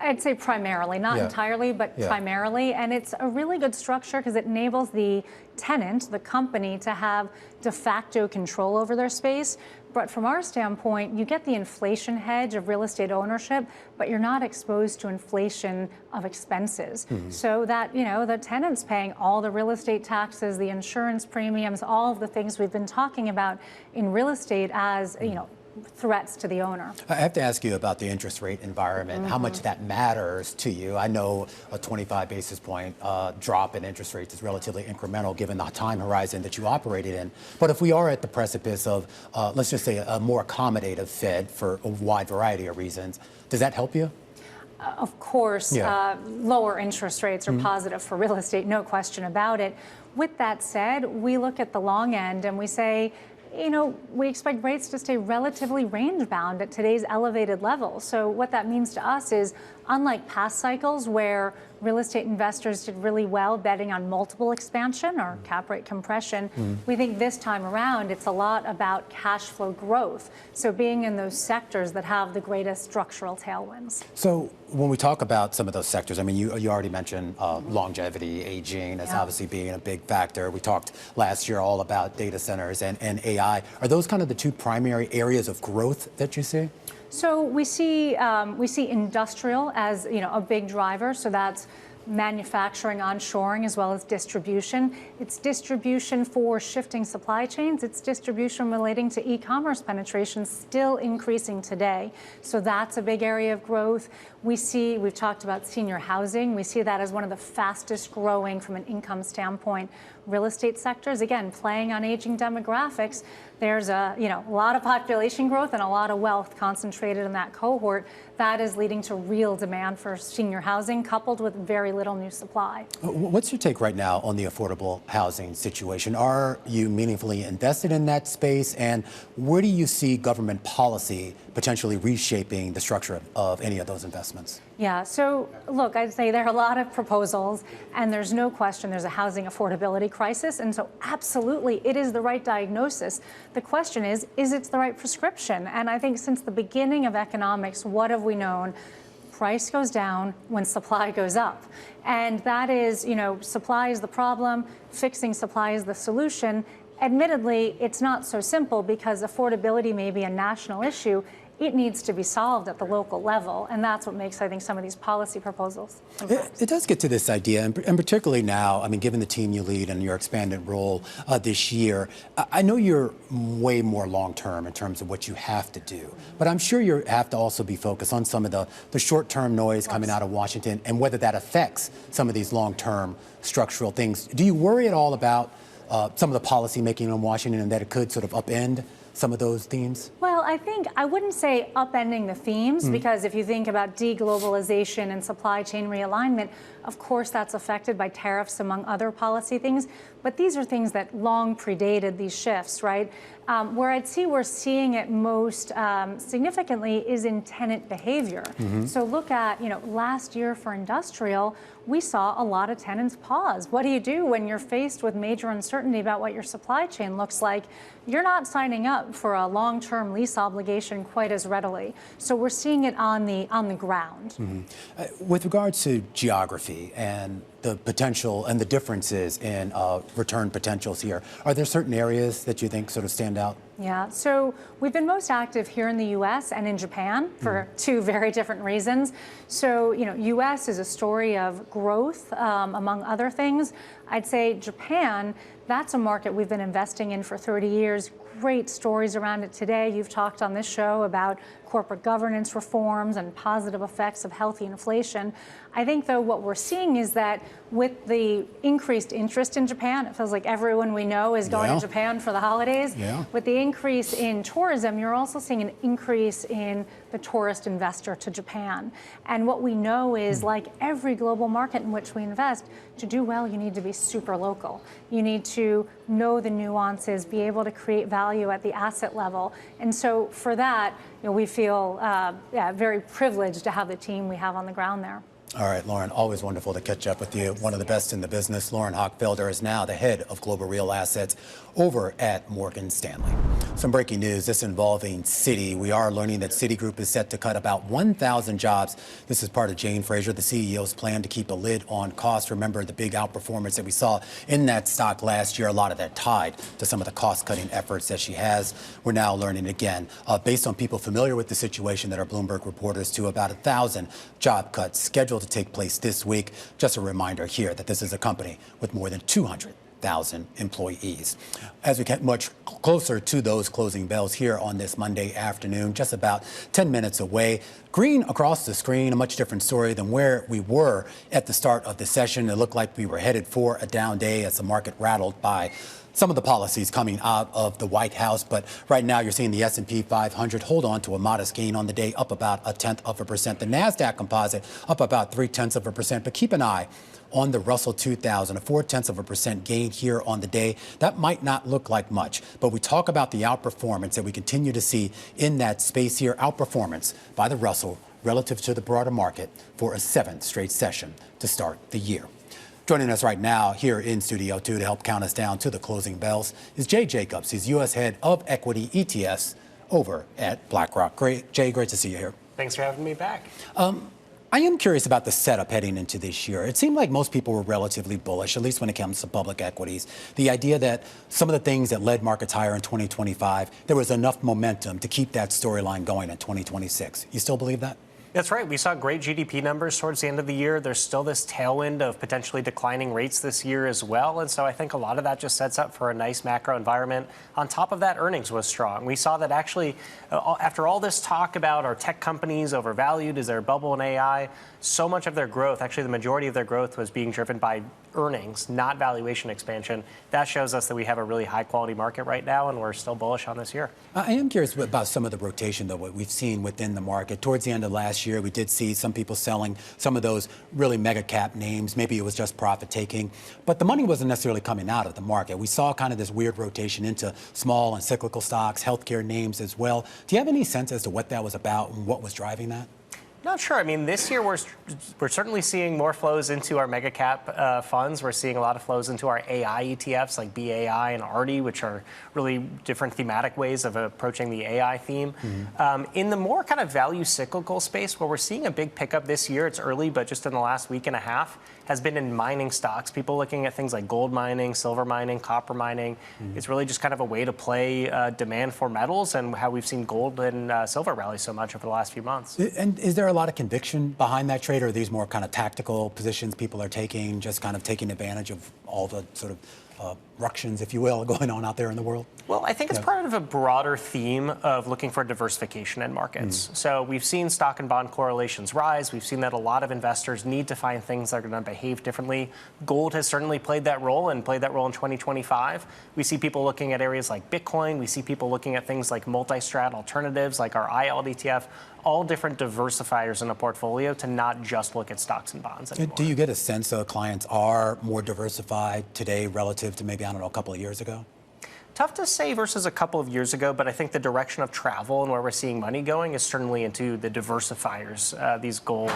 I'd say primarily, not entirely, but primarily. And it's a really good structure because it enables the tenant, the company, to have de facto control over their space. But from our standpoint, you get the inflation hedge of real estate ownership, but you're not exposed to inflation of expenses. So that, the tenant's paying all the real estate taxes, the insurance premiums, all of the things we've been talking about in real estate as, threats to the owner. I have to ask you about the interest rate environment, how much that matters to you. I know a 25 basis point drop in interest rates is relatively incremental given the time horizon that you operated in. But if we are at the precipice of, let's just say, a more accommodative Fed for a wide variety of reasons, does that help you? Of course, lower interest rates are positive for real estate, no question about it. With that said, we look at the long end and we say, we expect rates to stay relatively range-bound at today's elevated level. So what that means to us is, unlike past cycles where real estate investors did really well betting on multiple expansion or cap rate compression, we think this time around it's a lot about cash flow growth. So being in those sectors that have the greatest structural tailwinds. So when we talk about some of those sectors, I mean, you already mentioned longevity, aging as obviously being a big factor. We talked last year all about data centers and AI. Are those kind of the two primary areas of growth that you see? So we see industrial as a big driver. So that's manufacturing onshoring as well as distribution. It's distribution for shifting supply chains. It's distribution relating to e-commerce penetration still increasing today. So that's a big area of growth. We've talked about senior housing. We see that as one of the fastest growing from an income standpoint real estate sectors. Again, playing on aging demographics. There's a lot of population growth and a lot of wealth concentrated in that cohort. That is leading to real demand for senior housing coupled with very little new supply. What's your take right now on the affordable housing situation? Are you meaningfully invested in that space? And where do you see government policy potentially reshaping the structure of any of those investments? Yeah, so look, I'd say there are a lot of proposals, and there's no question there's a housing affordability crisis. And so absolutely, it is the right diagnosis. The question is it the right prescription? And I think since the beginning of economics, what have we known? Price goes down when supply goes up. And that is, supply is the problem, fixing supply is the solution. Admittedly, it's not so simple because affordability may be a national issue. It needs to be solved at the local level, and that's what makes, I think, some of these policy proposals complex. It does get to this idea, and particularly now, I mean, given the team you lead and your expanded role this year, I know you're way more long-term in terms of what you have to do, but I'm sure you have to also be focused on some of the short-term noise coming out of Washington and whether that affects some of these long-term structural things. Do you worry at all about some of the policy making in Washington and that it could sort of upend some of those themes? Well, I wouldn't say upending the themes, because if you think about deglobalization and supply chain realignment, of course that's affected by tariffs among other policy things, but these are things that long predated these shifts, right? Where I'd see we're seeing it most significantly is in tenant behavior. So look at, last year for industrial, we saw a lot of tenants pause. What do you do when you're faced with major uncertainty about what your supply chain looks like? You're not signing up for a long-term lease obligation quite as readily. So we're seeing it on the ground. With regards to geography and the potential and the differences in return potentials here, are there certain areas that you think sort of stand out? Yeah, so we've been most active here in the U.S. and in Japan for two very different reasons. So, U.S. is a story of growth, among other things. I'd say Japan, that's a market we've been investing in for 30 years. Great stories around it today. You've talked on this show about corporate governance reforms and positive effects of healthy inflation. I think, though, what we're seeing is that with the increased interest in Japan, it feels like everyone we know is going to Japan for the holidays. With the increase in tourism, you're also seeing an increase in the tourist investor to Japan. And what we know is, like every global market in which we invest, to do well, you need to be super local. You need to know the nuances, be able to create value at the asset level. And so for that, we feel very privileged to have the team we have on the ground there. All right, Lauren, always wonderful to catch up with you. One of the best in the business. Lauren Hochfelder is now the head of global real assets over at Morgan Stanley. Some breaking news, this involving Citi. We are learning that Citigroup is set to cut about 1,000 jobs. This is part of Jane Fraser, the CEO's plan to keep a lid on costs. Remember the big outperformance that we saw in that stock last year, a lot of that tied to some of the cost-cutting efforts that she has. We're now learning again, based on people familiar with the situation that are Bloomberg reporters, to about 1,000 job cuts scheduled to take place this week. Just a reminder here that this is a company with more than 200,000 employees. As we get much closer to those closing bells here on this Monday afternoon, just about 10 minutes away, green across the screen, a much different story than where we were at the start of the session. It looked like we were headed for a down day as the market rattled by some of the policies coming out of the White House. But right now you're seeing the S&P 500 hold on to a modest gain on the day, up about 0.1%. The NASDAQ composite up about 0.3%. But keep an eye on the Russell 2000, a 0.4% gain here on the day. That might not look like much, but we talk about the outperformance that we continue to see in that space here. Outperformance by the Russell relative to the broader market for a 7th straight session to start the year. Joining us right now here in Studio 2 to help count us down to the closing bells is Jay Jacobs. He's U.S. head of equity ETFs over at Blackrock. Jay, great to see you here. Thanks for having me back. I am curious about the setup heading into this year. It seemed like most people were relatively bullish, at least when it comes to public equities. The idea that some of the things that led markets higher in 2025, there was enough momentum to keep that storyline going in 2026. You still believe that? That's right. We saw great GDP numbers towards the end of the year. There's still this tailwind of potentially declining rates this year as well. And so I think a lot of that just sets up for a nice macro environment. On top of that, earnings was strong. We saw that actually, after all this talk about are tech companies overvalued, is there a bubble in AI, so much of their growth, actually the majority of their growth was being driven by earnings, not valuation expansion. That shows us that we have a really high quality market right now, and we're still bullish on this year. I am curious about some of the rotation, though, what we've seen within the market. Towards the end of last year, we did see some people selling some of those really mega cap names. Maybe it was just profit taking, but the money wasn't necessarily coming out of the market. We saw kind of this weird rotation into small and cyclical stocks, healthcare names as well. Do you have any sense as to what that was about and what was driving that? Not sure. I mean, this year we're certainly seeing more flows into our mega cap funds. We're seeing a lot of flows into our AI ETFs like BAI and ARDI, which are really different thematic ways of approaching the AI theme. In the more kind of value cyclical space, where we're seeing a big pickup this year, it's early, but just in the last week and a half, has been in mining stocks. People looking at things like gold mining, silver mining, copper mining. It's really just kind of a way to play demand for metals and how we've seen gold and silver rally so much over the last few months. And is there a lot of conviction behind that trade, or are these more kind of tactical positions people are taking, just kind of taking advantage of all the sort of ructions, if you will, going on out there in the world? Well, I think it's part of a broader theme of looking for diversification in markets. So we've seen stock and bond correlations rise. We've seen that a lot of investors need to find things that are going to behave differently. Gold has certainly played that role and played that role in 2025. We see people looking at areas like Bitcoin. We see people looking at things like multi-strat alternatives like our IALT ETF, all different diversifiers in a portfolio to not just look at stocks and bonds anymore. Do you get a sense that clients are more diversified today relative to maybe, I don't know, a couple of years ago? Tough to say versus a couple of years ago, but I think the direction of travel and where we're seeing money going is certainly into the diversifiers, these gold,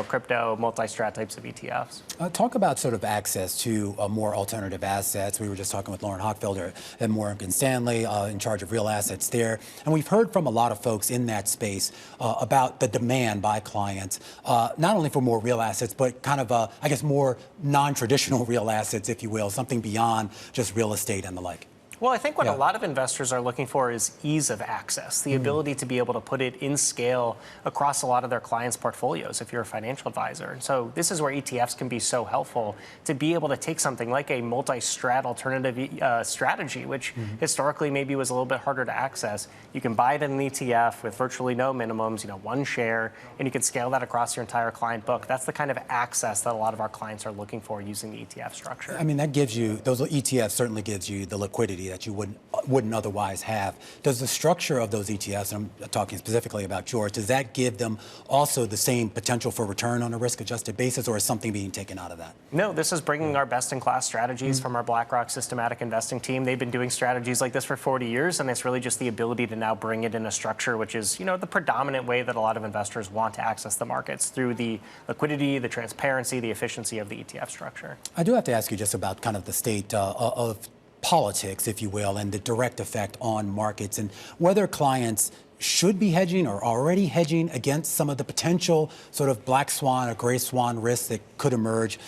crypto, multi-strat types of ETFs. Talk about sort of access to more alternative assets. We were just talking with Lauren Hochfelder at Morgan Stanley, in charge of real assets there. And we've heard from a lot of folks in that space about the demand by clients, not only for more real assets, but kind of, I guess, more non-traditional real assets, if you will, something beyond just real estate and the like. Well, I think what a lot of investors are looking for is ease of access, the ability to be able to put it in scale across a lot of their clients' portfolios if you're a financial advisor. And so this is where ETFs can be so helpful to be able to take something like a multi-strat alternative strategy, which historically maybe was a little bit harder to access. You can buy it in an ETF with virtually no minimums, one share, and you can scale that across your entire client book. That's the kind of access that a lot of our clients are looking for using the ETF structure. I mean, that gives you, those ETFs certainly gives you the liquidity that you wouldn't otherwise have. Does the structure of those ETFs, and I'm talking specifically about yours, does that give them also the same potential for return on a risk-adjusted basis, or is something being taken out of that? No, this is bringing our best-in-class strategies from our Blackrock systematic investing team. They've been doing strategies like this for 40 years, and it's really just the ability to now bring it in a structure which is, the predominant way that a lot of investors want to access the markets, through the liquidity, the transparency, the efficiency of the ETF structure. I do have to ask you just about kind of the state of politics, if you will, and the direct effect on markets, and whether clients should be hedging or already hedging against some of the potential sort of black swan or gray swan risks that could emerge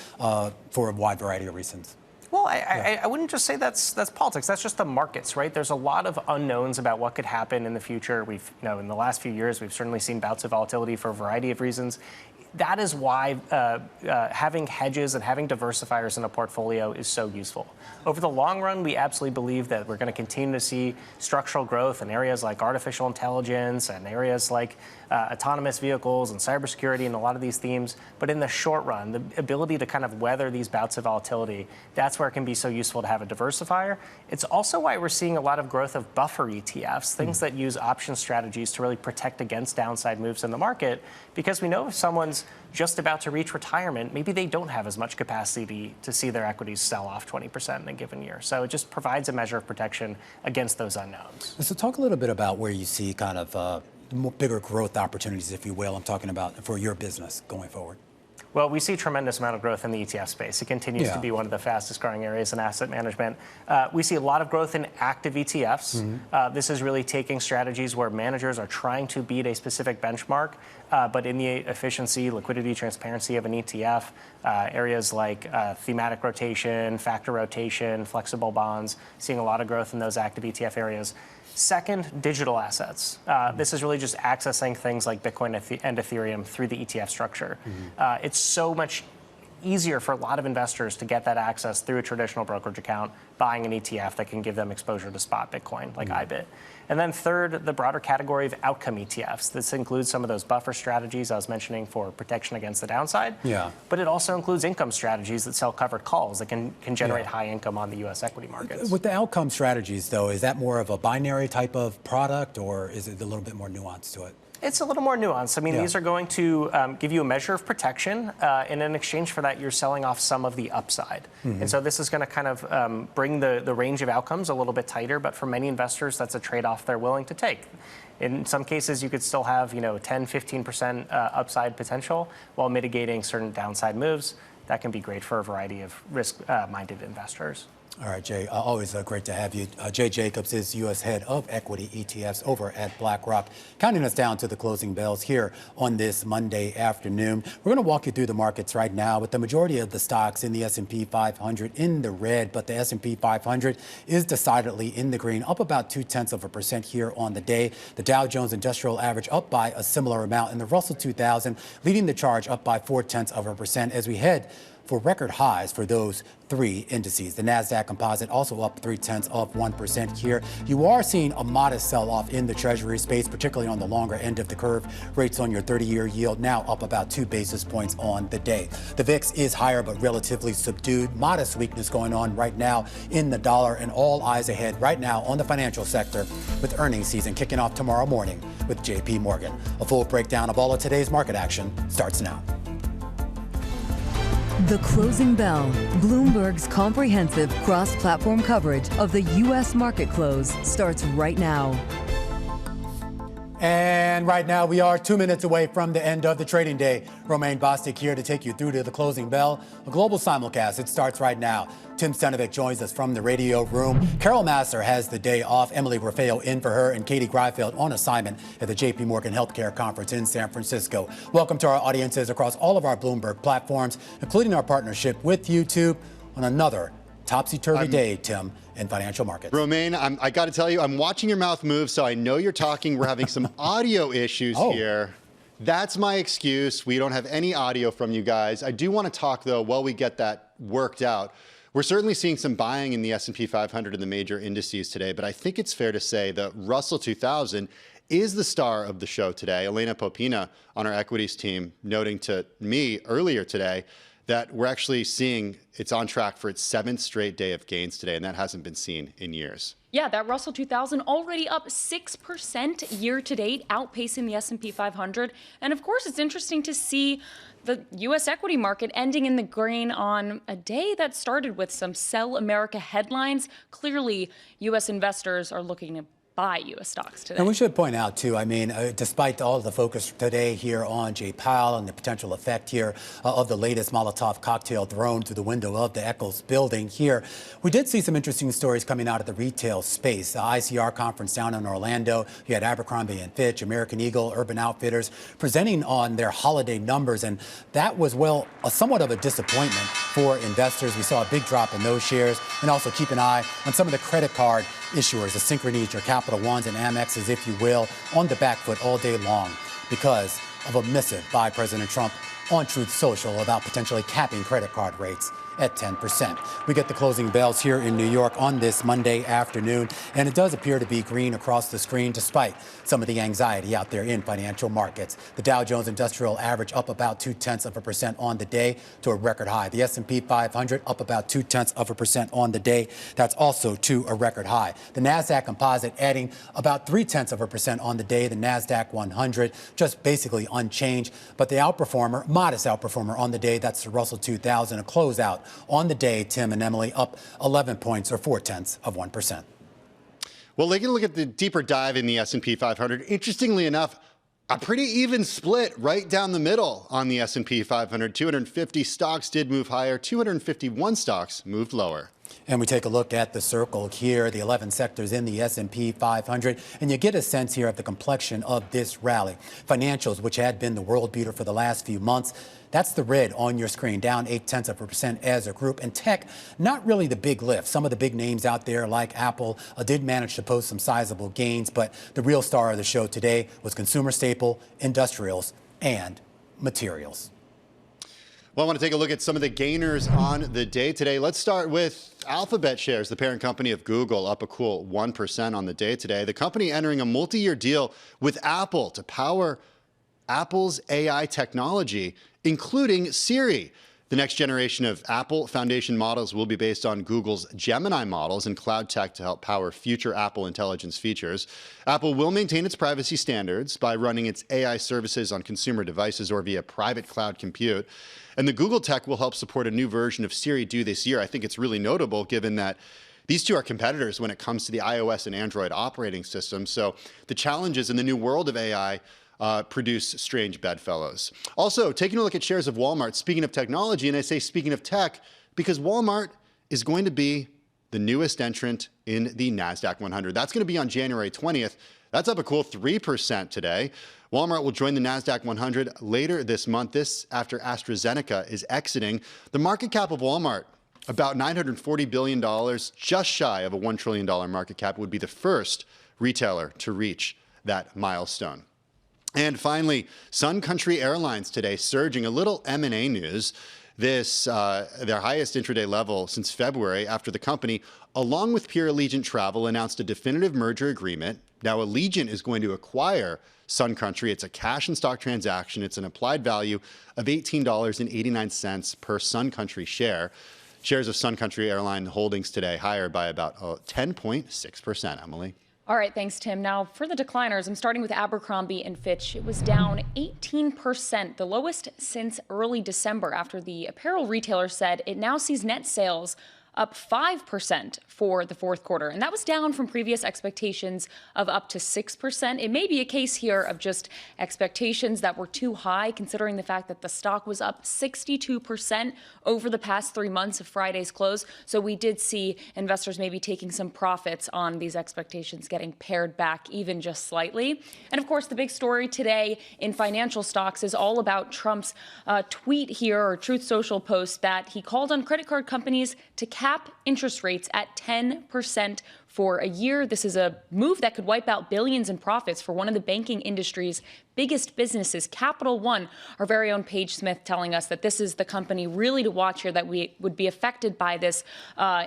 for a wide variety of reasons. Well, I wouldn't just say that's politics. That's just the markets, right? There's a lot of unknowns about what could happen in the future. We've, in the last few years, we've certainly seen bouts of volatility for a variety of reasons. That is why having hedges and having diversifiers in a portfolio is so useful. Over the long run, we absolutely believe that we're going to continue to see structural growth in areas like artificial intelligence and areas like autonomous vehicles and cybersecurity and a lot of these themes. But in the short run, the ability to kind of weather these bouts of volatility, that's where it can be so useful to have a diversifier. It's also why we're seeing a lot of growth of buffer ETFs, things that use option strategies to really protect against downside moves in the market, because we know if someone's just about to reach retirement, maybe they don't have as much capacity to see their equities sell off 20% in a given year. So it just provides a measure of protection against those unknowns. So talk a little bit about where you see kind of bigger growth opportunities, if you will. I'm talking about for your business going forward. Well, we see a tremendous amount of growth in the ETF space. It continues to be one of the fastest growing areas in asset management. We see a lot of growth in active ETFs. This is really taking strategies where managers are trying to beat a specific benchmark, but in the efficiency, liquidity, transparency of an ETF, areas like thematic rotation, factor rotation, flexible bonds, seeing a lot of growth in those active ETF areas. Second, digital assets. This is really just accessing things like Bitcoin and Ethereum through the ETF structure. It's so much easier for a lot of investors to get that access through a traditional brokerage account, buying an ETF that can give them exposure to spot Bitcoin, like IBIT. And then third, the broader category of outcome ETFs. This includes some of those buffer strategies I was mentioning for protection against the downside. But it also includes income strategies that sell covered calls that can generate high income on the U.S. equity markets. With the outcome strategies, though, is that more of a binary type of product, or is it a little bit more nuanced to it? It's a little more nuanced. I mean, these are going to give you a measure of protection, and in exchange for that, you're selling off some of the upside. And so this is going to kind of bring the range of outcomes a little bit tighter, but for many investors, that's a trade-off they're willing to take. In some cases, you could still have, 10, 15% upside potential while mitigating certain downside moves. That can be great for a variety of risk-minded investors. All right, Jay, always great to have you. Jay Jacobs is U.S. head of equity ETFs over at Blackrock, counting us down to the closing bells here on this Monday afternoon. We're going to walk you through the markets right now, with the majority of the stocks in the S&P 500 in the red, but the S&P 500 is decidedly in the green, up about 0.2% here on the day. The Dow Jones Industrial Average up by a similar amount, and the Russell 2000 leading the charge up by 0.4% as we head for record highs for those three indices. The NASDAQ Composite also up 0.3% here. You are seeing a modest sell-off in the Treasury space, particularly on the longer end of the curve. Rates on your 30-year yield now up about 2 basis points on the day. The VIX is higher but relatively subdued. Modest weakness going on right now in the dollar, and all eyes ahead right now on the financial sector, with earnings season kicking off tomorrow morning with JP Morgan. A full breakdown of all of today's market action starts now. The Closing Bell, Bloomberg's comprehensive cross-platform coverage of the U.S. market close, starts right now. And right now, we are 2 minutes away from the end of the trading day. Romaine Bostic here to take you through to the closing bell. A global simulcast. It starts right now. Tim Stenovic joins us from the radio room. Carol Massar has the day off. Emily Rafael in for her, and Katie Greifeld on assignment at the JP Morgan Healthcare Conference in San Francisco. Welcome to our audiences across all of our Bloomberg platforms, including our partnership with YouTube on another Topsy-turvy day, Tim, in financial markets. Romaine, I got to tell you, I'm watching your mouth move, so I know you're talking. We're having some audio issues here. That's my excuse. We don't have any audio from you guys. I do want to talk, though, while we get that worked out. We're certainly seeing some buying in the S&P 500 and the major indices today, but I think it's fair to say the Russell 2000 is the star of the show today. Elena Popina on our equities team noting to me earlier today that we're actually seeing it's on track for its 7th straight day of gains today, and that hasn't been seen in years. Yeah, that Russell 2000 already up 6% year to date, outpacing the S&P 500. And of course, it's interesting to see the U.S. equity market ending in the green on a day that started with some Sell America headlines. Clearly, U.S. investors are looking to buy U.S. stocks today. And we should point out, too, I mean, despite all of the focus today here on Jay Powell and the potential effect here of the latest Molotov cocktail thrown through the window of the Eccles building here, we did see some interesting stories coming out of the retail space. The ICR conference down in Orlando, you had Abercrombie & Fitch, American Eagle, Urban Outfitters presenting on their holiday numbers, and that was, well, somewhat of a disappointment for investors. We saw a big drop in those shares, and also keep an eye on some of the credit card issuers, the Synchronies, your Capital Ones and Amexes, if you will, on the back foot all day long because of a missive by President Trump on Truth Social about potentially capping credit card rates at 10%. We get the closing bells here in New York on this Monday afternoon, and it does appear to be green across the screen despite some of the anxiety out there in financial markets. The Dow Jones Industrial Average up about 0.2% on the day to a record high. The S&P 500 up about 0.2% on the day. That's also to a record high. The NASDAQ Composite adding about 0.3% on the day. The NASDAQ 100 just basically unchanged, but the outperformer, modest outperformer on the day, that's the Russell 2000, a closeout on the day, Tim and Emily, up 11 points or 0.4%. Well, taking a look at the deeper dive in the S&P 500, interestingly enough, a pretty even split right down the middle on the S&P 500. 250 stocks did move higher, 251 stocks moved lower. And we take a look at the circle here, the 11 sectors in the S&P 500, and you get a sense here of the complexion of this rally. Financials, which had been the world beater for the last few months, that's the red on your screen, down 0.8% as a group. And tech, not really the big lift. Some of the big names out there like Apple did manage to post some sizable gains, but the real star of the show today was consumer staple, industrials, and materials. Well, I want to take a look at some of the gainers on the day today. Let's start with Alphabet shares, the parent company of Google, up a cool 1% on the day today. The company entering a multi-year deal with Apple to power Apple's AI technology, including Siri. The next generation of Apple Foundation models will be based on Google's Gemini models and cloud tech to help power future Apple intelligence features. Apple will maintain its privacy standards by running its AI services on consumer devices or via private cloud compute. And the Google tech will help support a new version of Siri due this year. I think it's really notable given that these two are competitors when it comes to the iOS and Android operating systems. So the challenges in the new world of AI produce strange bedfellows. Also, taking a look at shares of Walmart, speaking of technology, and I say speaking of tech, because Walmart is going to be the newest entrant in the NASDAQ 100. That's going to be on January 20th. That's up a cool 3% today. Walmart will join the NASDAQ 100 later this month, this after AstraZeneca is exiting. The market cap of Walmart, about $940 billion, just shy of a $1 trillion market cap, would be the first retailer to reach that milestone. And finally, Sun Country Airlines today surging. A little M&A news. This, their highest intraday level since February after the company, along with Pure Allegiant Travel, announced a definitive merger agreement. Now, Allegiant is going to acquire Sun Country. It's a cash and stock transaction. It's an applied value of $18.89 per Sun Country share. Shares of Sun Country Airline Holdings today higher by about 10.6%, Emily. All right, thanks, Tim. Now, for the decliners, I'm starting with Abercrombie & Fitch. It was down 18%, the lowest since early December, after the apparel retailer said it now sees net sales up 5% for the fourth quarter. And that was down from previous expectations of up to 6%. It may be a case here of just expectations that were too high, considering the fact that the stock was up 62% over the past 3 months of Friday's close. So we did see investors maybe taking some profits on these expectations getting pared back even just slightly. And of course, the big story today in financial stocks is all about Trump's tweet here, or Truth Social post, that he called on credit card companies to cap interest rates at 10% for a year. This is a move that could wipe out billions in profits for one of the banking industry's biggest businesses, Capital One. Our very own Paige Smith telling us that this is the company really to watch here, that we would be affected by this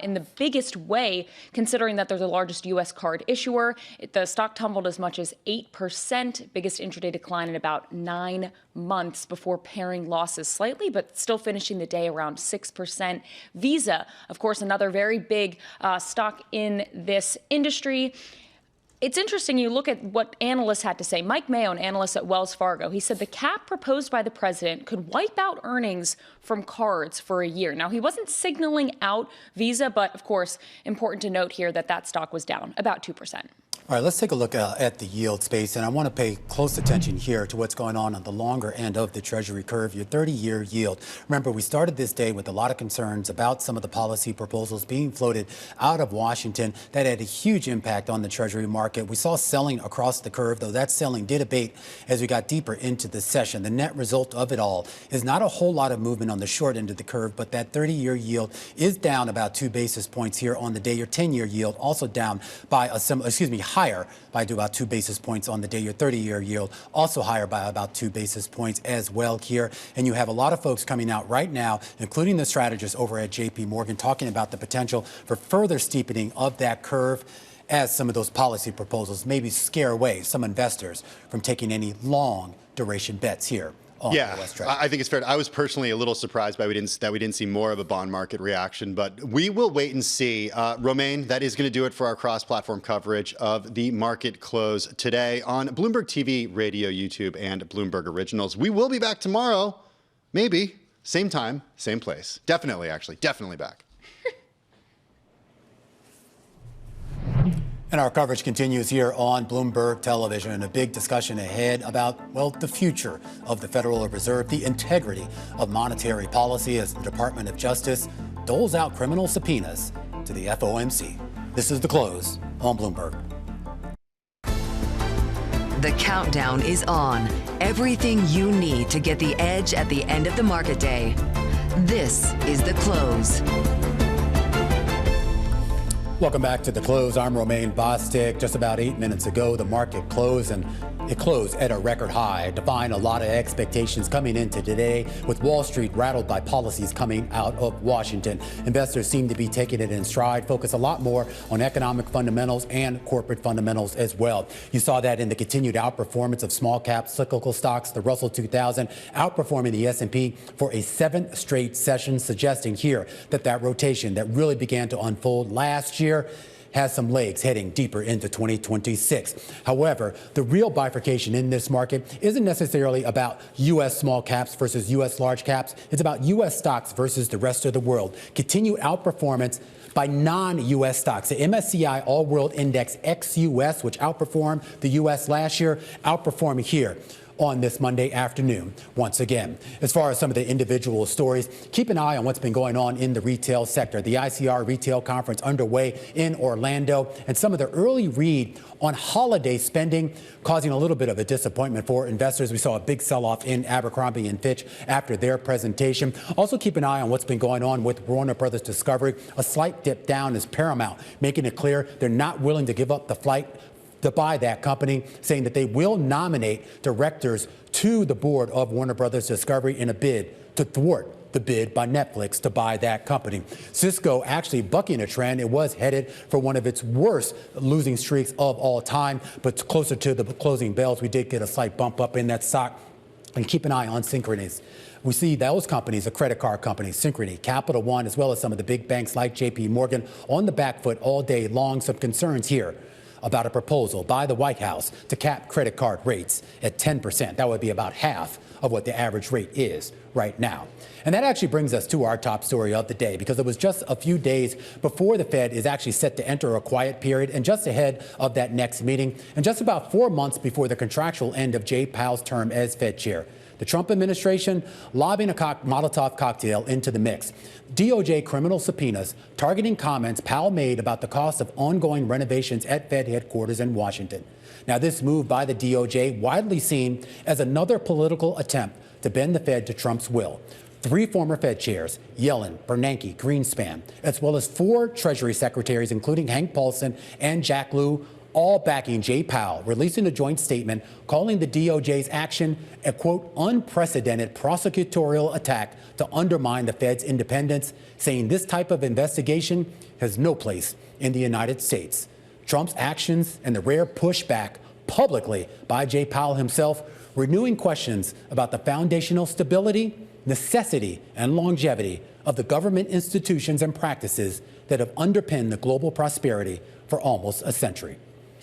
in the biggest way, considering that they're the largest U.S. card issuer. The stock tumbled as much as 8%, biggest intraday decline in about 9 months before paring losses slightly, but still finishing the day around 6%. Visa, of course, another very big stock in this industry. It's interesting, you look at what analysts had to say. Mike Mayo, an analyst at Wells Fargo, he said the cap proposed by the president could wipe out earnings from cards for a year. Now, he wasn't signaling out Visa, but of course, important to note here that that stock was down about 2%. All right, let's take a look at the yield space, and I want to pay close attention here to what's going on the longer end of the Treasury curve, your 30-year yield. Remember, we started this day with a lot of concerns about some of the policy proposals being floated out of Washington that had a huge impact on the Treasury market. We saw selling across the curve, though that selling did abate as we got deeper into the session. The net result of it all is not a whole lot of movement on the short end of the curve, but that 30-year yield is down about 2 basis points here on the day. Your 10-year yield also down by higher by about 2 basis points on the day. Your 30-year yield also higher by about 2 basis points as well here. And you have a lot of folks coming out right now, including the strategists over at J.P. Morgan, talking about the potential for further steepening of that curve as some of those policy proposals maybe scare away some investors from taking any long duration bets here. Yeah, I think it's fair. I was personally a little surprised by we didn't see more of a bond market reaction, but we will wait and see. Romaine, that is going to do it for our cross-platform coverage of the market close today on Bloomberg TV, radio, YouTube, and Bloomberg Originals. We will be back tomorrow, maybe, same time, same place. Definitely, actually, definitely back. And our coverage continues here on Bloomberg Television. A big discussion ahead about, well, the future of the Federal Reserve, the integrity of monetary policy as the Department of Justice doles out criminal subpoenas to the FOMC. This is The Close on Bloomberg. The countdown is on. Everything you need to get the edge at the end of the market day. This is The Close. Welcome back to The Close. I'm Romaine Bostic. Just about 8 minutes ago, the market closed, and it closed at a record high, defying a lot of expectations coming into today, with Wall Street rattled by policies coming out of Washington. Investors seem to be taking it in stride, focus a lot more on economic fundamentals and corporate fundamentals as well. You saw that in the continued outperformance of small cap cyclical stocks, the Russell 2000 outperforming the S&P for a 7th straight session, suggesting here that that rotation that really began to unfold last year has some legs heading deeper into 2026. However, the real bifurcation in this market isn't necessarily about U.S. small caps versus U.S. large caps. It's about U.S. stocks versus the rest of the world. Continued outperformance by non-U.S. stocks. The MSCI All World Index ex-U.S., which outperformed the U.S. last year, outperforming here on this Monday afternoon once again. As far as some of the individual stories, keep an eye on what's been going on in the retail sector. The ICR Retail Conference underway in Orlando, and some of the early read on holiday spending causing a little bit of a disappointment for investors. We saw a big sell-off in Abercrombie & Fitch after their presentation. Also keep an eye on what's been going on with Warner Brothers Discovery. A slight dip down is Paramount, making it clear they're not willing to give up the fight to buy that company, saying that they will nominate directors to the board of Warner Brothers Discovery in a bid to thwart the bid by Netflix to buy that company. Cisco actually bucking a trend. It was headed for one of its worst losing streaks of all time, but closer to the closing bells, we did get a slight bump up in that stock. And keep an eye on Synchrony's. We see those companies, the credit card companies, Synchrony, Capital One, as well as some of the big banks like J.P. Morgan, on the back foot all day long. Some concerns here about a proposal by the White House to cap credit card rates at 10%. That would be about half of what the average rate is right now. And that actually brings us to our top story of the day, because it was just a few days before the Fed is actually set to enter a quiet period, and just ahead of that next meeting, and just about 4 months before the contractual end of Jay Powell's term as Fed chair. The Trump administration lobbing a Molotov cocktail into the mix. DOJ criminal subpoenas targeting comments Powell made about the cost of ongoing renovations at Fed headquarters in Washington. Now, this move by the DOJ widely seen as another political attempt to bend the Fed to Trump's will. 3 former Fed chairs, Yellen, Bernanke, Greenspan, as well as 4 Treasury secretaries, including Hank Paulson and Jack Lew, all backing Jay Powell, releasing a joint statement calling the DOJ's action a, quote, unprecedented prosecutorial attack to undermine the Fed's independence, saying this type of investigation has no place in the United States. Trump's actions and the rare pushback publicly by Jay Powell himself, renewing questions about the foundational stability, necessity, and longevity of the government institutions and practices that have underpinned the global prosperity for almost a century.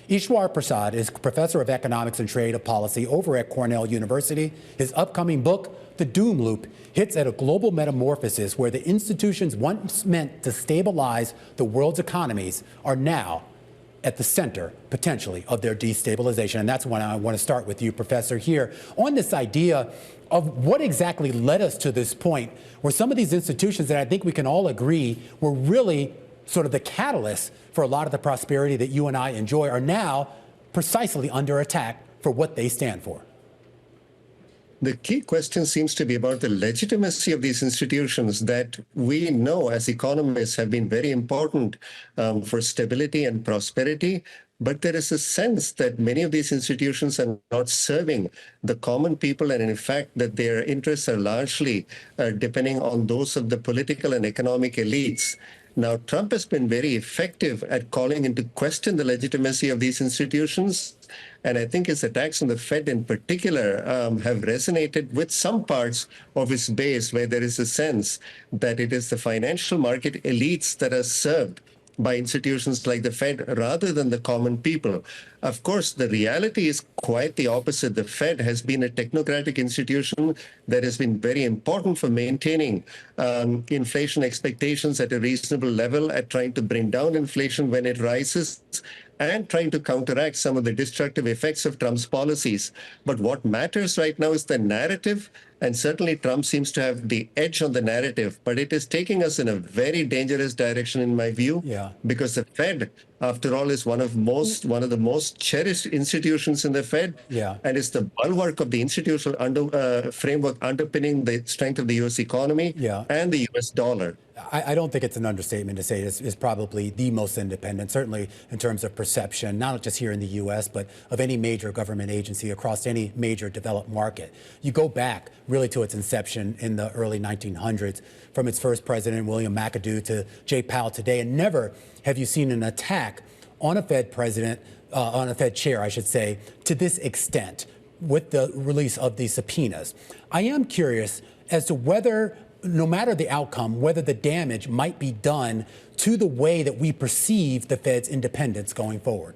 Eswar Prasad is professor of economics and trade policy over at Cornell University. His upcoming book, The Doom Loop, hits at a global metamorphosis where the institutions once meant to stabilize the world's economies are now at the center, potentially, of their destabilization. And that's when I want to start with you, Professor, here on this idea of what exactly led us to this point where some of these institutions that I think we can all agree were really sort of the catalyst for a lot of the prosperity that you and I enjoy are now precisely under attack for what they stand for. The key question seems to be about the legitimacy of these institutions that we know as economists have been very important for stability and prosperity. But there is a sense that many of these institutions are not serving the common people, and in fact that their interests are largely depending on those of the political and economic elites. Now, Trump has been very effective at calling into question the legitimacy of these institutions. And I think his attacks on the Fed in particular have resonated with some parts of his base where there is a sense that it is the financial market elites that are served by institutions like the Fed rather than the common people. Of course, the reality is quite the opposite. The Fed has been a technocratic institution that has been very important for maintaining inflation expectations at a reasonable level, at trying to bring down inflation when it rises, and trying to counteract some of the destructive effects of Trump's policies. But what matters right now is the narrative, and certainly Trump seems to have the edge on the narrative, but it is taking us in a very dangerous direction, in my view, because the Fed, after all, is one of the most cherished institutions in the Fed, and it's the bulwark of the institutional framework underpinning the strength of the U.S. economy and the U.S. dollar. I don't think it's an understatement to say it's probably the most independent, certainly in terms of perception, not just here in the U.S., but of any major government agency across any major developed market. You go back really to its inception in the early 1900s, from its first president, William McAdoo, to Jay Powell today, and never have you seen an attack on a Fed president, on a Fed chair, I should say, to this extent with the release of these subpoenas. I am curious as to whether, no matter the outcome, whether the damage might be done to the way that we perceive the Fed's independence going forward.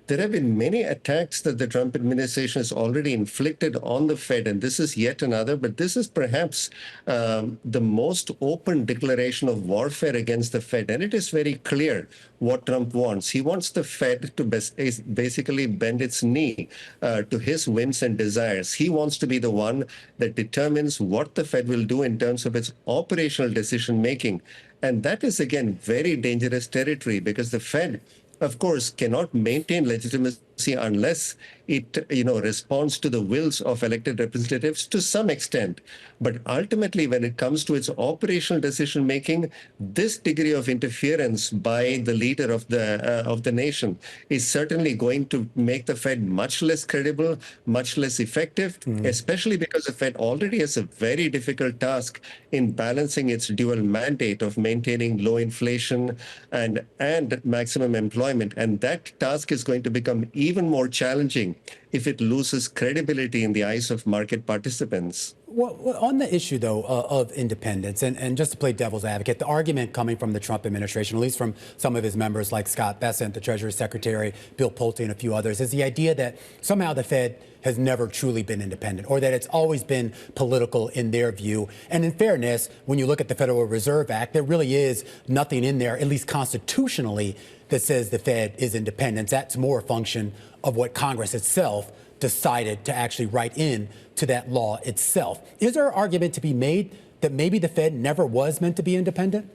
There have been many attacks that the Trump administration has already inflicted on the Fed, and this is yet another, but this is perhaps the most open declaration of warfare against the Fed. And it is very clear what Trump wants. He wants the Fed to basically bend its knee to his whims and desires. He wants to be the one that determines what the Fed will do in terms of its operational decision making. And that is, again, very dangerous territory, because the Fed, of course, cannot maintain legitimacy unless it, responds to the wills of elected representatives to some extent. But ultimately, when it comes to its operational decision making, this degree of interference by the leader of the nation is certainly going to make the Fed much less credible, much less effective, especially because the Fed already has a very difficult task in balancing its dual mandate of maintaining low inflation and maximum employment. And that task is going to become even more challenging if it loses credibility in the eyes of market participants. Well, on the issue, though, of independence, and just to play devil's advocate, the argument coming from the Trump administration, at least from some of his members like Scott Bessent, the Treasury Secretary, Bill Pulte, and a few others, is the idea that somehow the Fed has never truly been independent, or that it's always been political in their view. And in fairness, when you look at the Federal Reserve Act, there really is nothing in there, at least constitutionally, that says the Fed is independent. That's more a function of what Congress itself decided to actually write in to that law itself. Is there an argument to be made that maybe the Fed never was meant to be independent?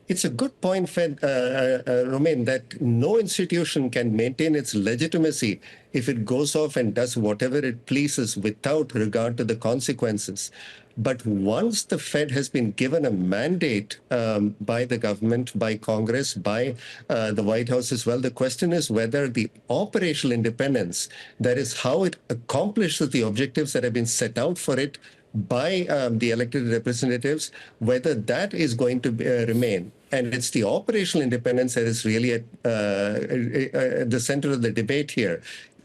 It's a good point, Romain, that no institution can maintain its legitimacy if it goes off and does whatever it pleases without regard to the consequences. But once the Fed has been given a mandate by the government, by Congress, by the White House as well, the question is whether the operational independence, that is how it accomplishes the objectives that have been set out for it by the elected representatives, whether that is going to remain. And it's the operational independence that is really at the center of the debate here.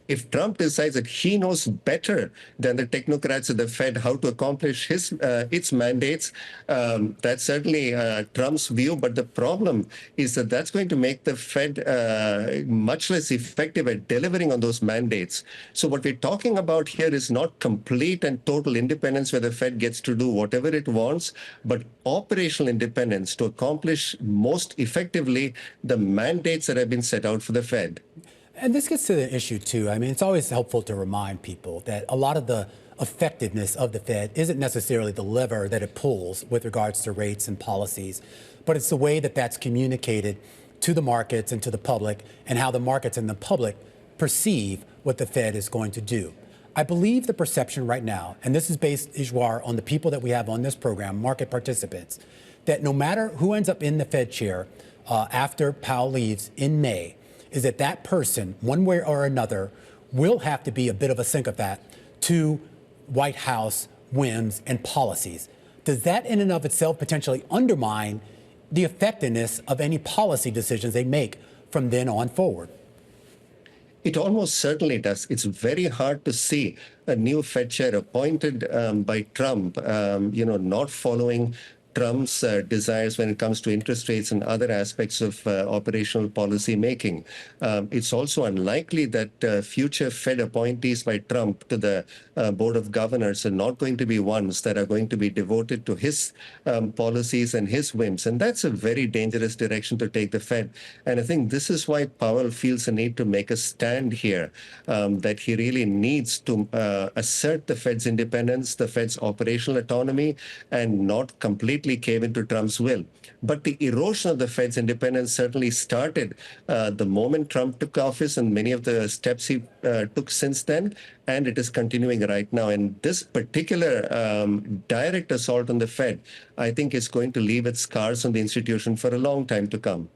If Trump decides that he knows better than the technocrats at the Fed how to accomplish its mandates, that's certainly Trump's view. But the problem is that that's going to make the Fed much less effective at delivering on those mandates. So what we're talking about here is not complete and total independence where the Fed gets to do whatever it wants, but operational independence to accomplish most effectively the mandates that have been set out for the Fed. And this gets to the issue, too. I mean, it's always helpful to remind people that a lot of the effectiveness of the Fed isn't necessarily the lever that it pulls with regards to rates and policies, but it's the way that that's communicated to the markets and to the public and how the markets and the public perceive what the Fed is going to do. I believe the perception right now, and this is based, Eswar, on the people that we have on this program, market participants, that no matter who ends up in the Fed chair after Powell leaves in May, is that that person, one way or another, will have to be a bit of a sycophant to White House whims and policies. Does that in and of itself potentially undermine the effectiveness of any policy decisions they make from then on forward? It almost certainly does. It's very hard to see a new Fed chair appointed by Trump, not following Trump's desires when it comes to interest rates and other aspects of operational policy making. It's also unlikely that future Fed appointees by Trump to the Board of Governors are not going to be ones that are going to be devoted to his policies and his whims. And that's a very dangerous direction to take the Fed. And I think this is why Powell feels the need to make a stand here, that he really needs to assert the Fed's independence, the Fed's operational autonomy, and not completely cave into Trump's will. But the erosion of the Fed's independence certainly started the moment Trump took office and many of the steps he took since then, and it is continuing right now. And this particular direct assault on the Fed, I think, is going to leave its scars on the institution for a long time to come.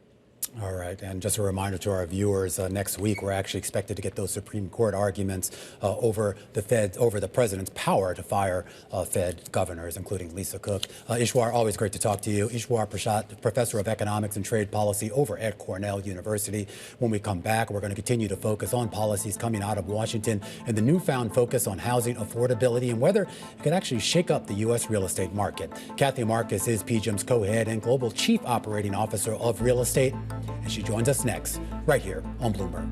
All right. And just a reminder to our viewers, next week, we're actually expected to get those Supreme Court arguments over the president's power to fire Fed governors, including Lisa Cook. Eswar, always great to talk to you. Eswar Prasad, professor of economics and trade policy over at Cornell University. When we come back, we're going to continue to focus on policies coming out of Washington and the newfound focus on housing affordability and whether it could actually shake up the U.S. real estate market. Cathy Marcus is PGIM's co-head and global chief operating officer of real estate. And she joins us next, right here on Bloomberg.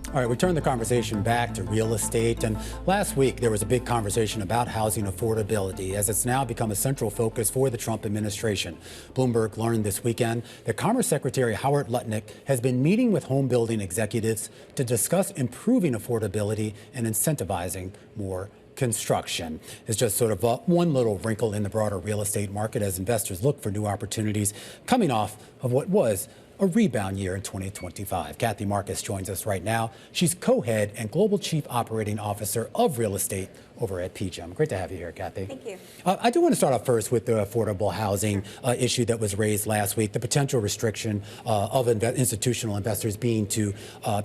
All right, we turn the conversation back to real estate. And last week, there was a big conversation about housing affordability as it's now become a central focus for the Trump administration. Bloomberg learned this weekend that Commerce Secretary Howard Lutnick has been meeting with home building executives to discuss improving affordability and incentivizing more construction. It's just sort of one little wrinkle in the broader real estate market as investors look for new opportunities coming off of what was a rebound year in 2025. Cathy Marcus joins us right now. She's co-head and global chief operating officer of real estate over at PGIM. Great to have you here, Cathy. Thank you. I do want to start off first with the affordable housing issue that was raised last week, the potential restriction of institutional investors being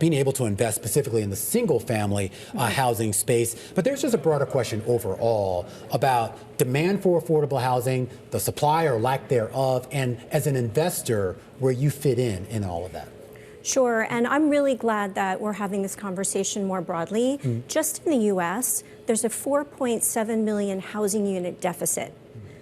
able to invest specifically in the single-family housing space. But there's just a broader question overall about demand for affordable housing, the supply or lack thereof, and as an investor, where you fit in all of that. Sure, and I'm really glad that we're having this conversation more broadly. Just in the U.S., there's a 4.7 million housing unit deficit.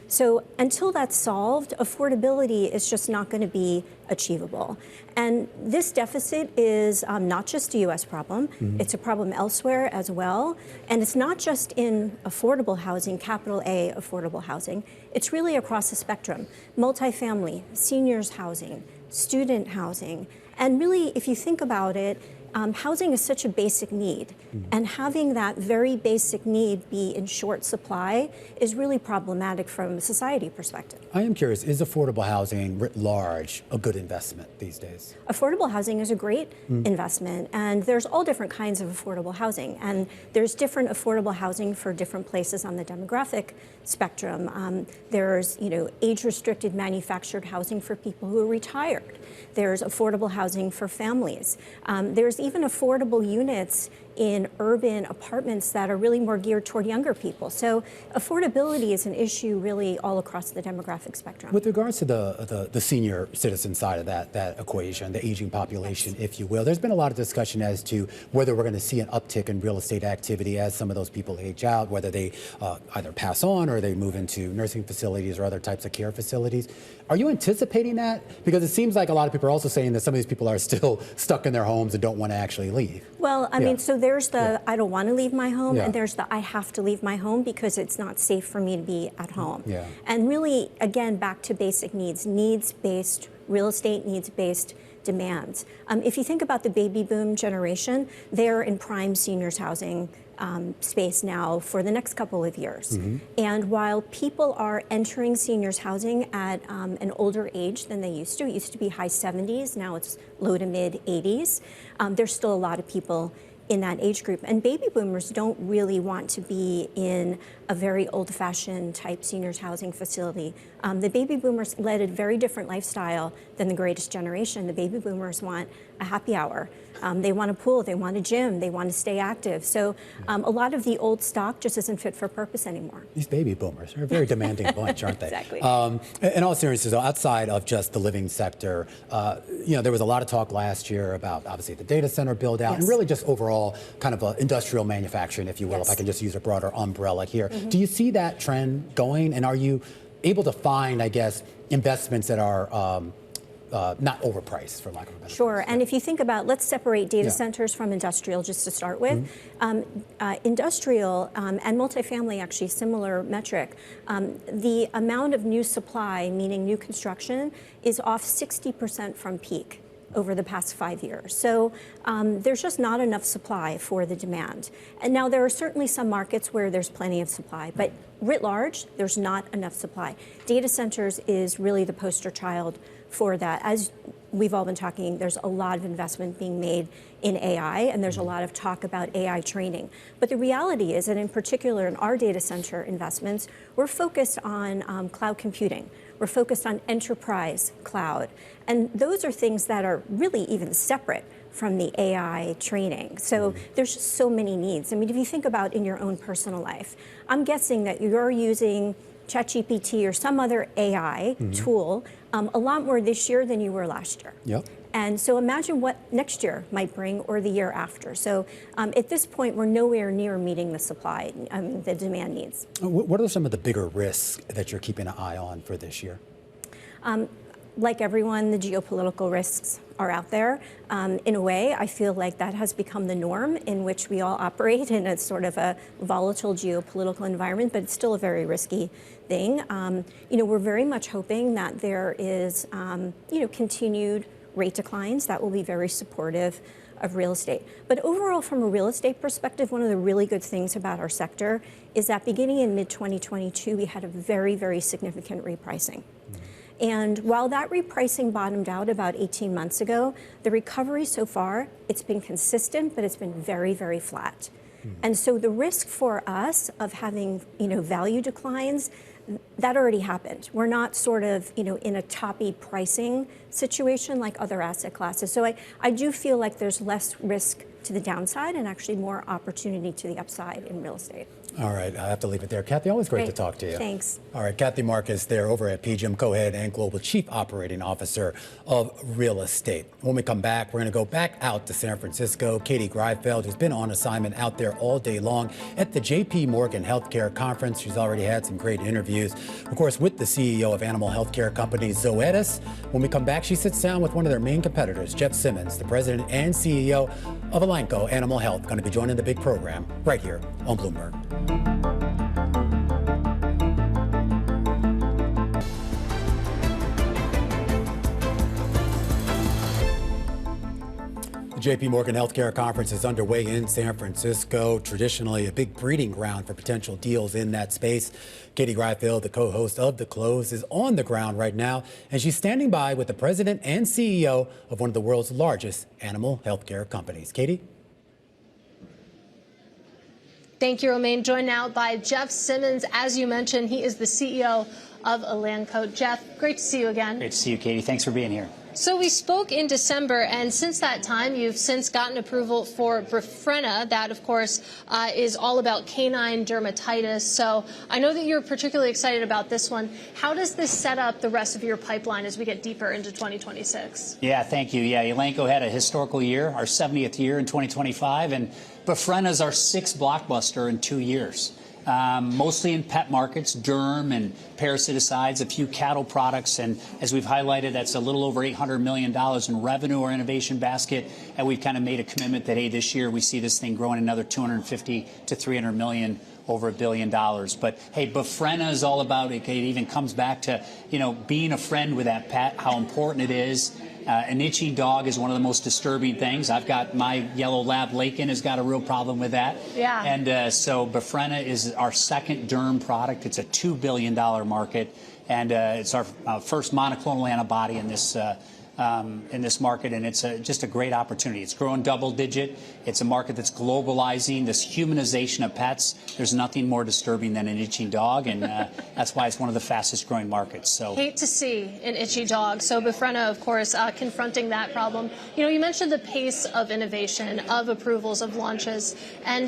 So until that's solved, affordability is just not going to be achievable. And this deficit is not just a U.S. problem. It's a problem elsewhere as well. And it's not just in affordable housing, capital A affordable housing. It's really across the spectrum. Multifamily, seniors housing, student housing. And really, if you think about it, housing is such a basic need, and having that very basic need be in short supply is really problematic from a society perspective. I am curious, is affordable housing writ large a good investment these days? Affordable housing is a great investment, and there's all different kinds of affordable housing, and there's different affordable housing for different places on the demographic spectrum. There's, age-restricted manufactured housing for people who are retired. There's affordable housing for families. There's even affordable units in urban apartments that are really more geared toward younger people. So affordability is an issue really all across the demographic spectrum. With regards to the senior citizen side of that equation, the aging population, if you will, there's been a lot of discussion as to whether we're going to see an uptick in real estate activity as some of those people age out, whether they either pass on or they move into nursing facilities or other types of care facilities. Are you anticipating that? Because it seems like a lot of people are also saying that some of these people are still stuck in their homes and don't want to actually leave. Well, I mean, so there's the I don't want to leave my home, and there's the I have to leave my home because it's not safe for me to be at home. And really, again, back to basic needs, needs-based real estate, needs-based demands. If you think about the baby boom generation, they're in prime seniors housing space now for the next couple of years. And while people are entering seniors housing at an older age than they used to, it used to be high 70s, now it's low to mid 80s, there's still a lot of people in that age group. And baby boomers don't really want to be in a very old-fashioned type seniors housing facility. The baby boomers led a very different lifestyle than the greatest generation. The baby boomers want a happy hour. They want a pool, they want a gym, they want to stay active. So a lot of the old stock just isn't fit for purpose anymore. These baby boomers are a very demanding bunch, aren't they? Exactly. In all seriousness, though, outside of just the living sector, there was a lot of talk last year about obviously the data center build out and really just overall kind of industrial manufacturing, if you will, if I can just use a broader umbrella here. Do you see that trend going, and are you able to find, I guess, investments that are not overpriced, for lack of a better Sure, phrase? and if you think about, let's separate data centers from industrial just to start with. Industrial and multifamily, actually similar metric. The amount of new supply, meaning new construction, is off 60% from peak over the past 5 years. So there's just not enough supply for the demand. And now there are certainly some markets where there's plenty of supply, but writ large, there's not enough supply. Data centers is really the poster child for that. As we've all been talking, there's a lot of investment being made in AI, and there's a lot of talk about AI training. But the reality is that in particular in our data center investments, we're focused on cloud computing. We're focused on enterprise cloud. And those are things that are really even separate from the AI training. So there's just so many needs. I mean, if you think about in your own personal life, I'm guessing that you're using ChatGPT or some other AI tool a lot more this year than you were last year. And so imagine what next year might bring or the year after. So at this point, we're nowhere near meeting the supply, the demand needs. What are some of the bigger risks that you're keeping an eye on for this year? Like everyone, the geopolitical risks are out there. In a way, I feel like that has become the norm in which we all operate in a sort of a volatile geopolitical environment, but it's still a very risky thing. We're very much hoping that there is, continued rate declines that will be very supportive of real estate. But overall, from a real estate perspective, one of the really good things about our sector is that beginning in mid-2022, we had a very, very significant repricing. And while that repricing bottomed out about 18 months ago, the recovery so far, it's been consistent, but it's been very, very flat. And so the risk for us of having, value declines, that already happened. We're not sort of, in a toppy pricing situation like other asset classes. So I do feel like there's less risk to the downside and actually more opportunity to the upside in real estate. All right, I have to leave it there. Cathy, always great to talk to you. Thanks. All right, Cathy Marcus there over at PGIM, co-head and global chief operating officer of real estate. When we come back, we're going to go back out to San Francisco. Katie Greifeld, who's been on assignment out there all day long at the JP Morgan Healthcare Conference. She's already had some great interviews, of course, with the CEO of animal healthcare company Zoetis. When we come back, she sits down with one of their main competitors, Jeff Simmons, the president and CEO of Elanco Animal Health, going to be joining the big program right here on Bloomberg. JP Morgan Healthcare Conference is underway in San Francisco, traditionally a big breeding ground for potential deals in that space. Katie Greifeld, the co-host of The Close, is on the ground right now, and she's standing by with the president and CEO of one of the world's largest animal healthcare companies. Katie? Thank you, Romaine. Joined now by Jeff Simmons. As you mentioned, he is the CEO of Elanco. Jeff, great to see you again. Great to see you, Katie. Thanks for being here. So we spoke in December, and since that time, you've since gotten approval for Befrena. That, of course, is all about canine dermatitis. So I know that you're particularly excited about this one. How does this set up the rest of your pipeline as we get deeper into 2026? Yeah, thank you. Yeah, Elanco had a historical year, our 70th year in 2025, and Befrena is our 6th blockbuster in 2 years. Mostly in pet markets, derm and parasiticides, a few cattle products, and as we've highlighted, that's a little over $800 million in revenue or innovation basket, and we've kind of made a commitment that, hey, this year we see this thing growing another 250 to 300 million, over $1 billion. But hey, Befrena is all about it. It even comes back to, being a friend with that pet, how important it is. An itching dog is one of the most disturbing things. I've got my yellow lab, Lakin, has got a real problem with that. Yeah. And so Befrena is our 2nd derm product. It's a $2 billion market, and it's our first monoclonal antibody in this market, and it's just a great opportunity. It's growing double-digit. It's a market that's globalizing. This humanization of pets, there's nothing more disturbing than an itching dog, and that's why it's one of the fastest-growing markets. So hate to see an itchy dog. So Befrena, of course, confronting that problem. You mentioned the pace of innovation, of approvals, of launches, and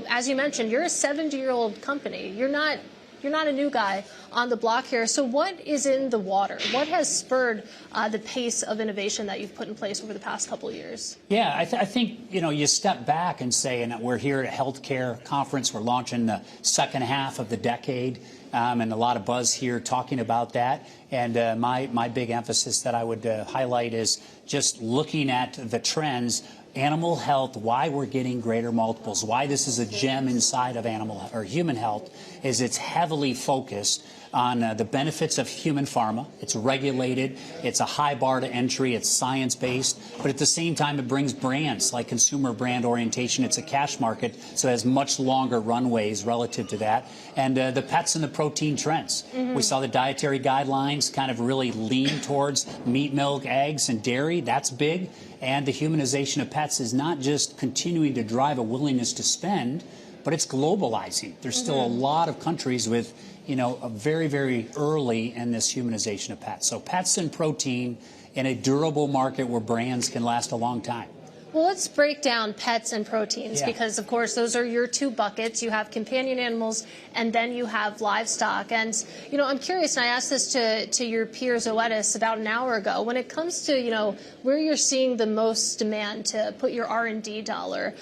as you mentioned, you're a 70-year-old company. You're not a new guy on the block here. So what is in the water? What has spurred the pace of innovation that you've put in place over the past couple of years? Yeah, I think, you step back and say, and we're here at a healthcare conference. We're launching the second half of the decade, and a lot of buzz here talking about that. And my big emphasis that I would highlight is just looking at the trends. Animal health, why we're getting greater multiples, why this is a gem inside of animal or human health, is it's heavily focused on the benefits of human pharma. It's regulated. It's a high bar to entry. It's science-based. But at the same time, it brings brands like consumer brand orientation. It's a cash market, so it has much longer runways relative to that. And the pets and the protein trends. We saw the dietary guidelines kind of really lean towards meat, milk, eggs, and dairy. That's big. And the humanization of pets is not just continuing to drive a willingness to spend, but it's globalizing. There's still a lot of countries with, very, very early in this humanization of pets. So pets and protein in a durable market where brands can last a long time. Well, let's break down pets and proteins because, of course, those are your 2 buckets. You have companion animals and then you have livestock. And, I'm curious, and I asked this to your peer Zoetis about an hour ago. When it comes to, where you're seeing the most demand to put your R&D dollar,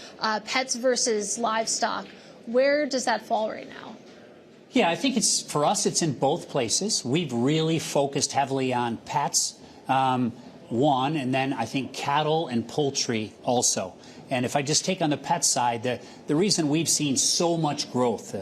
pets versus livestock, where does that fall right now? Yeah, I think for us, it's in both places. We've really focused heavily on pets. One, and then I think cattle and poultry also. And if I just take on the pet side, the reason we've seen so much growth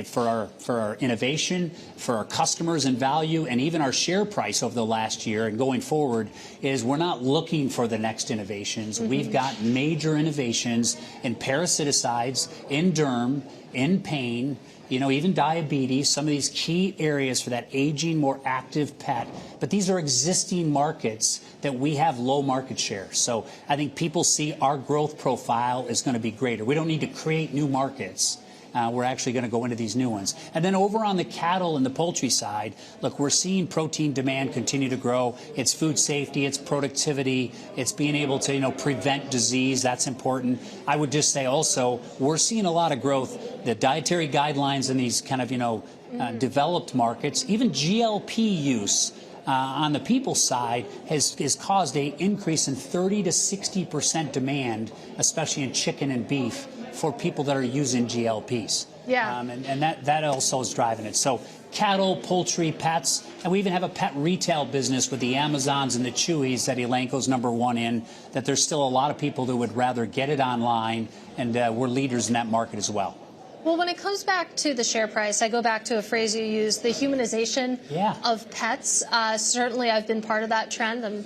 for our innovation, for our customers and value, and even our share price over the last year and going forward is we're not looking for the next innovations. We've got major innovations in parasiticides, in derm, in pain, even diabetes, some of these key areas for that aging, more active pet. But these are existing markets that we have low market share. So I think people see our growth profile is going to be greater. We don't need to create new markets. We're actually going to go into these new ones. And then over on the cattle and the poultry side, look, we're seeing protein demand continue to grow. It's food safety, it's productivity, it's being able to, prevent disease. That's important. I would just say also, we're seeing a lot of growth. The dietary guidelines in these kind of, developed markets, even GLP use on the people side has caused an increase in 30 to 60% demand, especially in chicken and beef, for people that are using GLPs. Yeah. And that also is driving it. So cattle, poultry, pets, and we even have a pet retail business with the Amazons and the Chewies that Elanco's #1 in, that there's still a lot of people that would rather get it online, and we're leaders in that market as well. Well, when it comes back to the share price, I go back to a phrase you used, the humanization of pets. Certainly, I've been part of that trend. I'm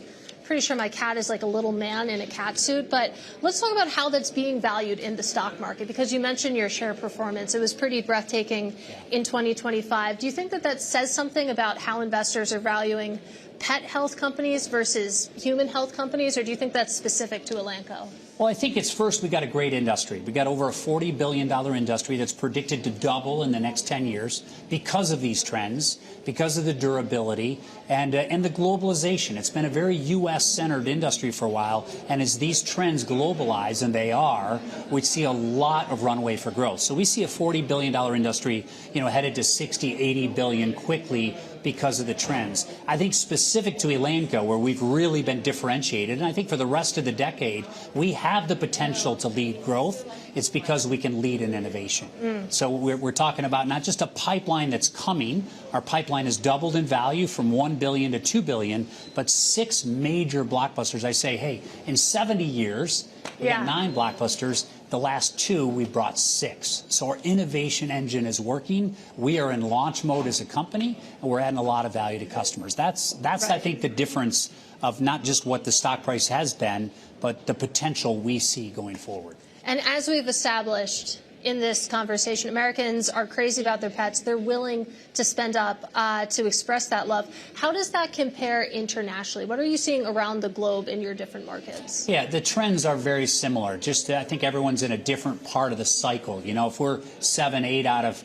pretty sure my cat is like a little man in a cat suit. But let's talk about how that's being valued in the stock market, because you mentioned your share performance. It was pretty breathtaking in 2025. Do you think that that says something about how investors are valuing pet health companies versus human health companies, or do you think that's specific to Elanco? Well, I think it's first, we got a great industry. We got over a $40 billion industry that's predicted to double in the next 10 years because of these trends, because of the durability and the globalization. It's been a very U.S.-centered industry for a while, and as these trends globalize, and they are, we see a lot of runway for growth. So we see a $40 billion industry, headed to 60, 80 billion quickly because of the trends. I think specific to Elanco, where we've really been differentiated, and I think for the rest of the decade, we have the potential to lead growth. It's because we can lead in innovation. So we're talking about not just a pipeline that's coming. Our pipeline has doubled in value from $1 billion to $2 billion, but 6 major blockbusters. I say, hey, in 70 years, we got 9 blockbusters. The last 2, we brought 6. So our innovation engine is working. We are in launch mode as a company, and we're adding a lot of value to customers. That's right. I think, the difference of not just what the stock price has been, but the potential we see going forward. And as we've established in this conversation, Americans are crazy about their pets. They're willing to spend up to express that love. How does that compare internationally? What are you seeing around the globe in your different markets? Yeah, the trends are very similar. Just I think everyone's in a different part of the cycle. If we're 7, 8 out of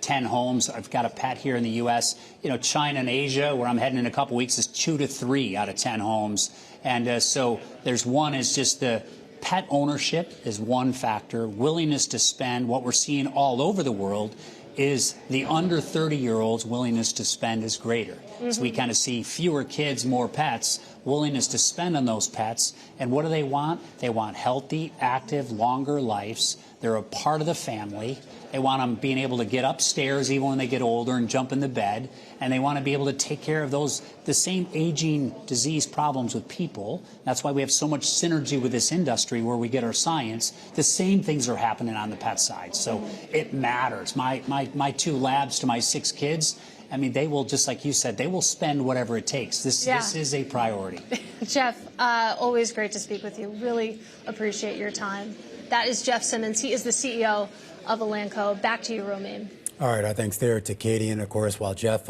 10 homes, I've got a pet here in the U.S. China and Asia, where I'm heading in a couple weeks, is 2 to 3 out of 10 homes. And so there's one is just the pet ownership is one factor. Willingness to spend. What we're seeing all over the world is the under 30-year-olds' willingness to spend is greater. So we kind of see fewer kids, more pets, willingness to spend on those pets. And what do they want? They want healthy, active, longer lives. They're a part of the family. They want them being able to get upstairs even when they get older and jump in the bed. And they want to be able to take care of the same aging disease problems with people. That's why we have so much synergy with this industry where we get our science. The same things are happening on the pet side. So it matters. My 2 labs to my 6 kids, I mean, they will, just like you said, they will spend whatever it takes. This is a priority. Jeff, always great to speak with you. Really appreciate your time. That is Jeff Simmons. He is the CEO of Elanco. Back to you, Romaine. All right, our thanks there to Katie. And of course, while Jeff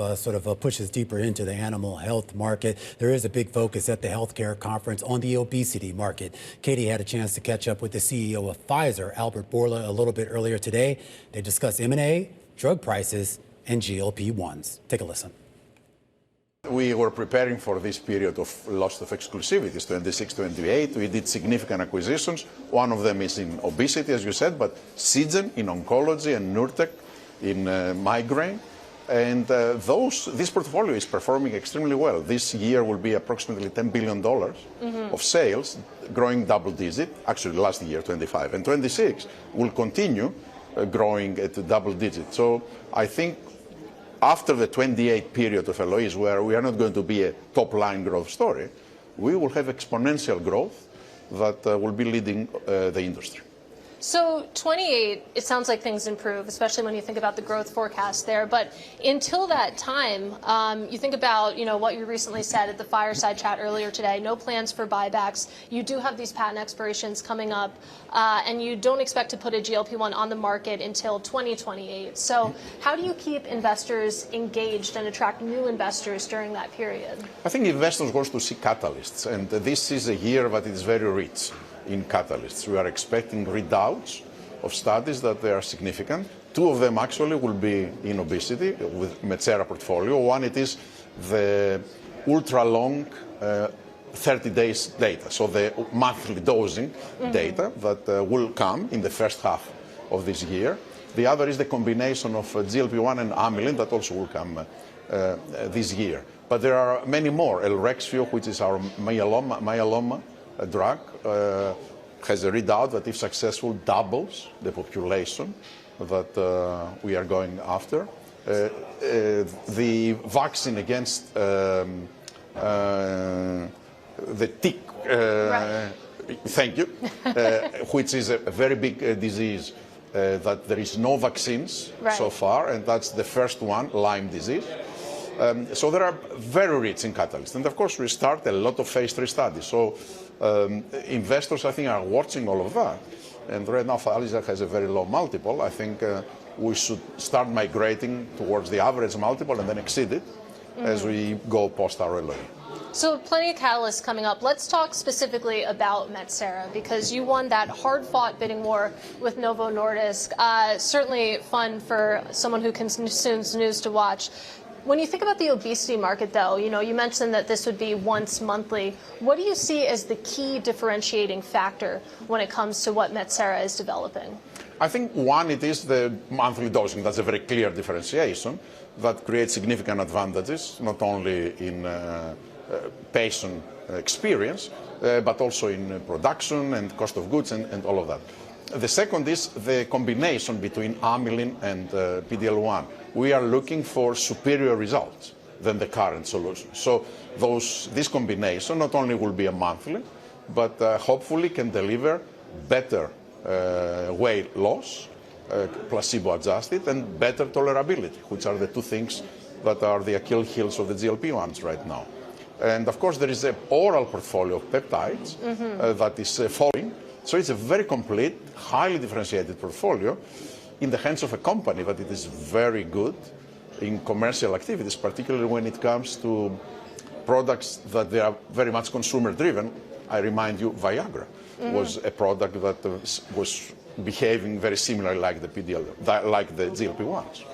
pushes deeper into the animal health market, there is a big focus at the healthcare conference on the obesity market. Katie had a chance to catch up with the CEO of Pfizer, Albert Bourla, a little bit earlier today. They discussed M&A, drug prices, and GLP-1s. Take a listen. We were preparing for this period of loss of exclusivity, 26, 28. We did significant acquisitions. One of them is in obesity, as you said, but Seagen in oncology and Nurtec in migraine. And this portfolio is performing extremely well. This year will be approximately $10 billion of sales, growing double digit. Actually, last year, 25. And 26 will continue growing at double digit. So I think after the 28 period of LOEs, where we are not going to be a top-line growth story, we will have exponential growth that will be leading the industry. So 28, it sounds like things improve, especially when you think about the growth forecast there. But until that time, you think about what you recently said at the fireside chat earlier today. No plans for buybacks. You do have these patent expirations coming up, and you don't expect to put a GLP-1 on the market until 2028. So how do you keep investors engaged and attract new investors during that period? I think investors want to see catalysts, and this is a year that is very rich in catalysts. We are expecting readouts of studies that they are significant. 2 of them actually will be in obesity with Metsera portfolio. One, it is the ultra-long 30 days data, so the monthly dosing data that will come in the first half of this year. The other is the combination of GLP-1 and amylin that also will come this year. But there are many more. Elrexfio, which is our myeloma drug, has a readout that, if successful, doubles the population that we are going after. The vaccine against the tick, thank you, which is a very big disease that there is no vaccines so far, and that's the first one, Lyme disease. So they are very rich in catalysts. And of course, we start a lot of phase 3 studies. So investors, I think, are watching all of that. And right now, Pfizer has a very low multiple. I think we should start migrating towards the average multiple and then exceed it as we go post our LOE. So plenty of catalysts coming up. Let's talk specifically about Metsera, because you won that hard-fought bidding war with Novo Nordisk. Certainly fun for someone who consumes news to watch. When you think about the obesity market, though, you mentioned that this would be once monthly. What do you see as the key differentiating factor when it comes to what Metsera is developing? I think one, it is the monthly dosing. That's a very clear differentiation that creates significant advantages, not only in patient experience, but also in production and cost of goods and all of that. The second is the combination between amylin and PD-L1. We are looking for superior results than the current solution. So this combination not only will be a monthly, but hopefully can deliver better weight loss, placebo-adjusted, and better tolerability, which are the two things that are the Achilles heels of the GLP-1s right now. And of course, there is an oral portfolio of peptides that is following. So it's a very complete, highly differentiated portfolio in the hands of a company that it is very good in commercial activities, particularly when it comes to products that they are very much consumer-driven. I remind you, Viagra was a product that was behaving very similarly like the like the GLP-1s.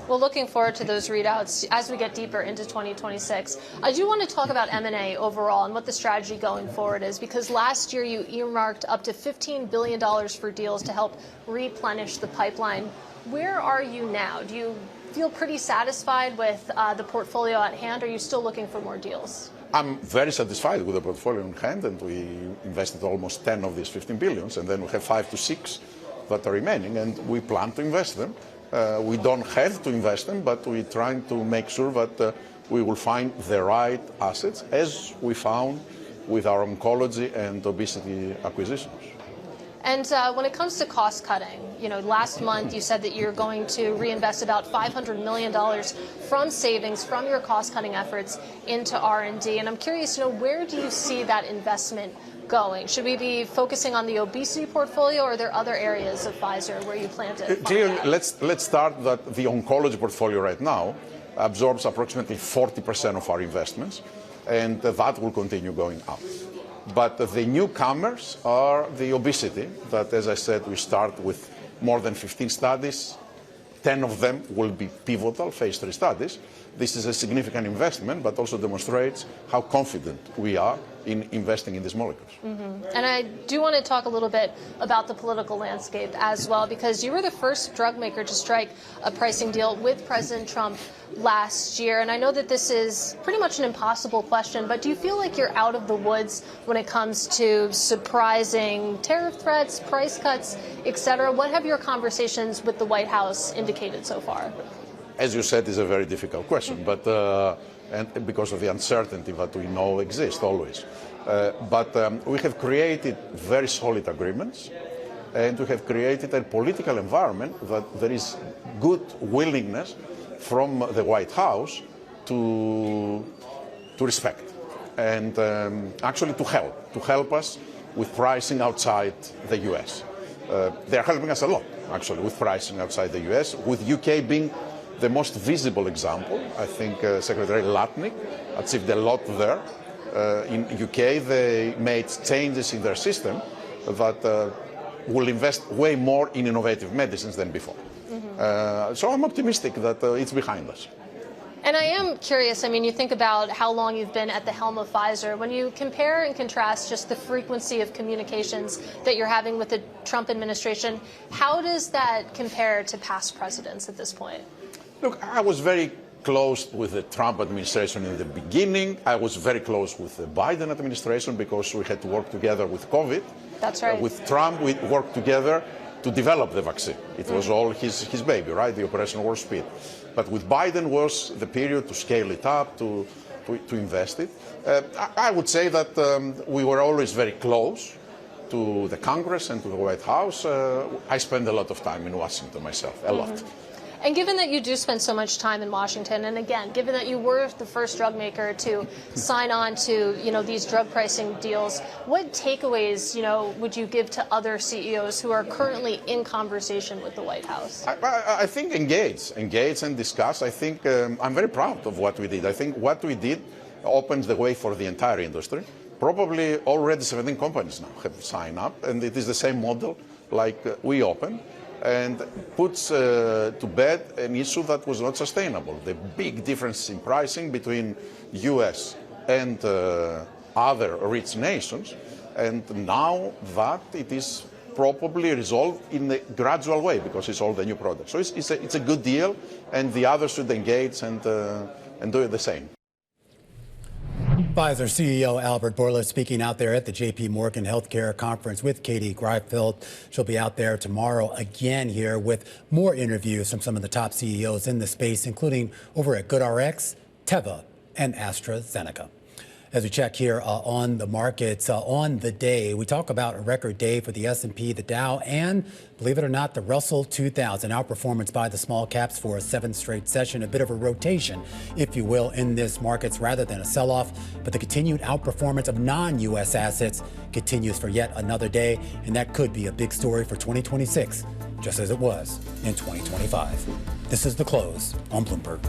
Well, looking forward to those readouts as we get deeper into 2026. I do want to talk about M&A overall and what the strategy going forward is, because last year you earmarked up to $15 billion for deals to help replenish the pipeline. Where are you now? Do you feel pretty satisfied with the portfolio at hand, or are you still looking for more deals? I'm very satisfied with the portfolio in hand, and we invested almost 10 of these 15 billions, and then we have 5 to 6 that are remaining, and we plan to invest them. We don't have to invest them, but we're trying to make sure that we will find the right assets, as we found with our oncology and obesity acquisitions. And when it comes to cost cutting, last month you said that you're going to reinvest about $500 million from savings from your cost cutting efforts into R&D. And I'm curious, where do you see that investment going? Should we be focusing on the obesity portfolio, or are there other areas of Pfizer where you plan to? Clearly, let's start that the oncology portfolio right now absorbs approximately 40% of our investments, and that will continue going up. But the newcomers are the obesity, that, as I said, we start with more than 15 studies. 10 of them will be pivotal phase 3 studies. This is a significant investment, but also demonstrates how confident we are in investing in these molecules. And I do want to talk a little bit about the political landscape as well, because you were the first drug maker to strike a pricing deal with President Trump last year. And I know that this is pretty much an impossible question, but do you feel like you're out of the woods when it comes to surprising tariff threats, price cuts, et cetera? What have your conversations with the White House indicated so far? As you said, it's a very difficult question, but and because of the uncertainty that we know exists always. But we have created very solid agreements, and we have created a political environment that there is good willingness from the White House to respect and actually to help us with pricing outside the U.S. They are helping us a lot, actually, with pricing outside the U.S., with UK being the most visible example. I think Secretary Latnik achieved a lot there. In UK, they made changes in their system that will invest way more in innovative medicines than before. So I'm optimistic that it's behind us. And I am curious, you think about how long you've been at the helm of Pfizer. When you compare and contrast just the frequency of communications that you're having with the Trump administration, how does that compare to past presidents at this point? Look, I was very close with the Trump administration in the beginning. I was very close with the Biden administration because we had to work together with COVID. That's right. With Trump, we worked together to develop the vaccine. It was all his baby, right? The Operation Warp Speed. But with Biden was the period to scale it up, to invest it. I would say that we were always very close to the Congress and to the White House. I spend a lot of time in Washington myself, a lot. And given that you do spend so much time in Washington, and again, given that you were the first drug maker to sign on to, these drug pricing deals, what takeaways, would you give to other CEOs who are currently in conversation with the White House? I think engage and discuss. I think I'm very proud of what we did. I think what we did opens the way for the entire industry. Probably already 17 companies now have signed up, and it is the same model like we opened, and puts to bed an issue that was not sustainable. The big difference in pricing between US and other rich nations, and now that it is probably resolved in a gradual way because it's all the new products. So it's a good deal, and the others should engage and do the same. Pfizer CEO Albert Bourla speaking out there at the J.P. Morgan Healthcare Conference with Katie Greifeld. She'll be out there tomorrow again here with more interviews from some of the top CEOs in the space, including over at GoodRx, Teva, and AstraZeneca. As we check here on the markets on the day, we talk about a record day for the S&P, the Dow, and believe it or not, the Russell 2000. Outperformance by the small caps for a 7th straight session, a bit of a rotation, if you will, in this markets rather than a sell-off. But the continued outperformance of non-U.S. assets continues for yet another day, and that could be a big story for 2026, just as it was in 2025. This is The Close on Bloomberg.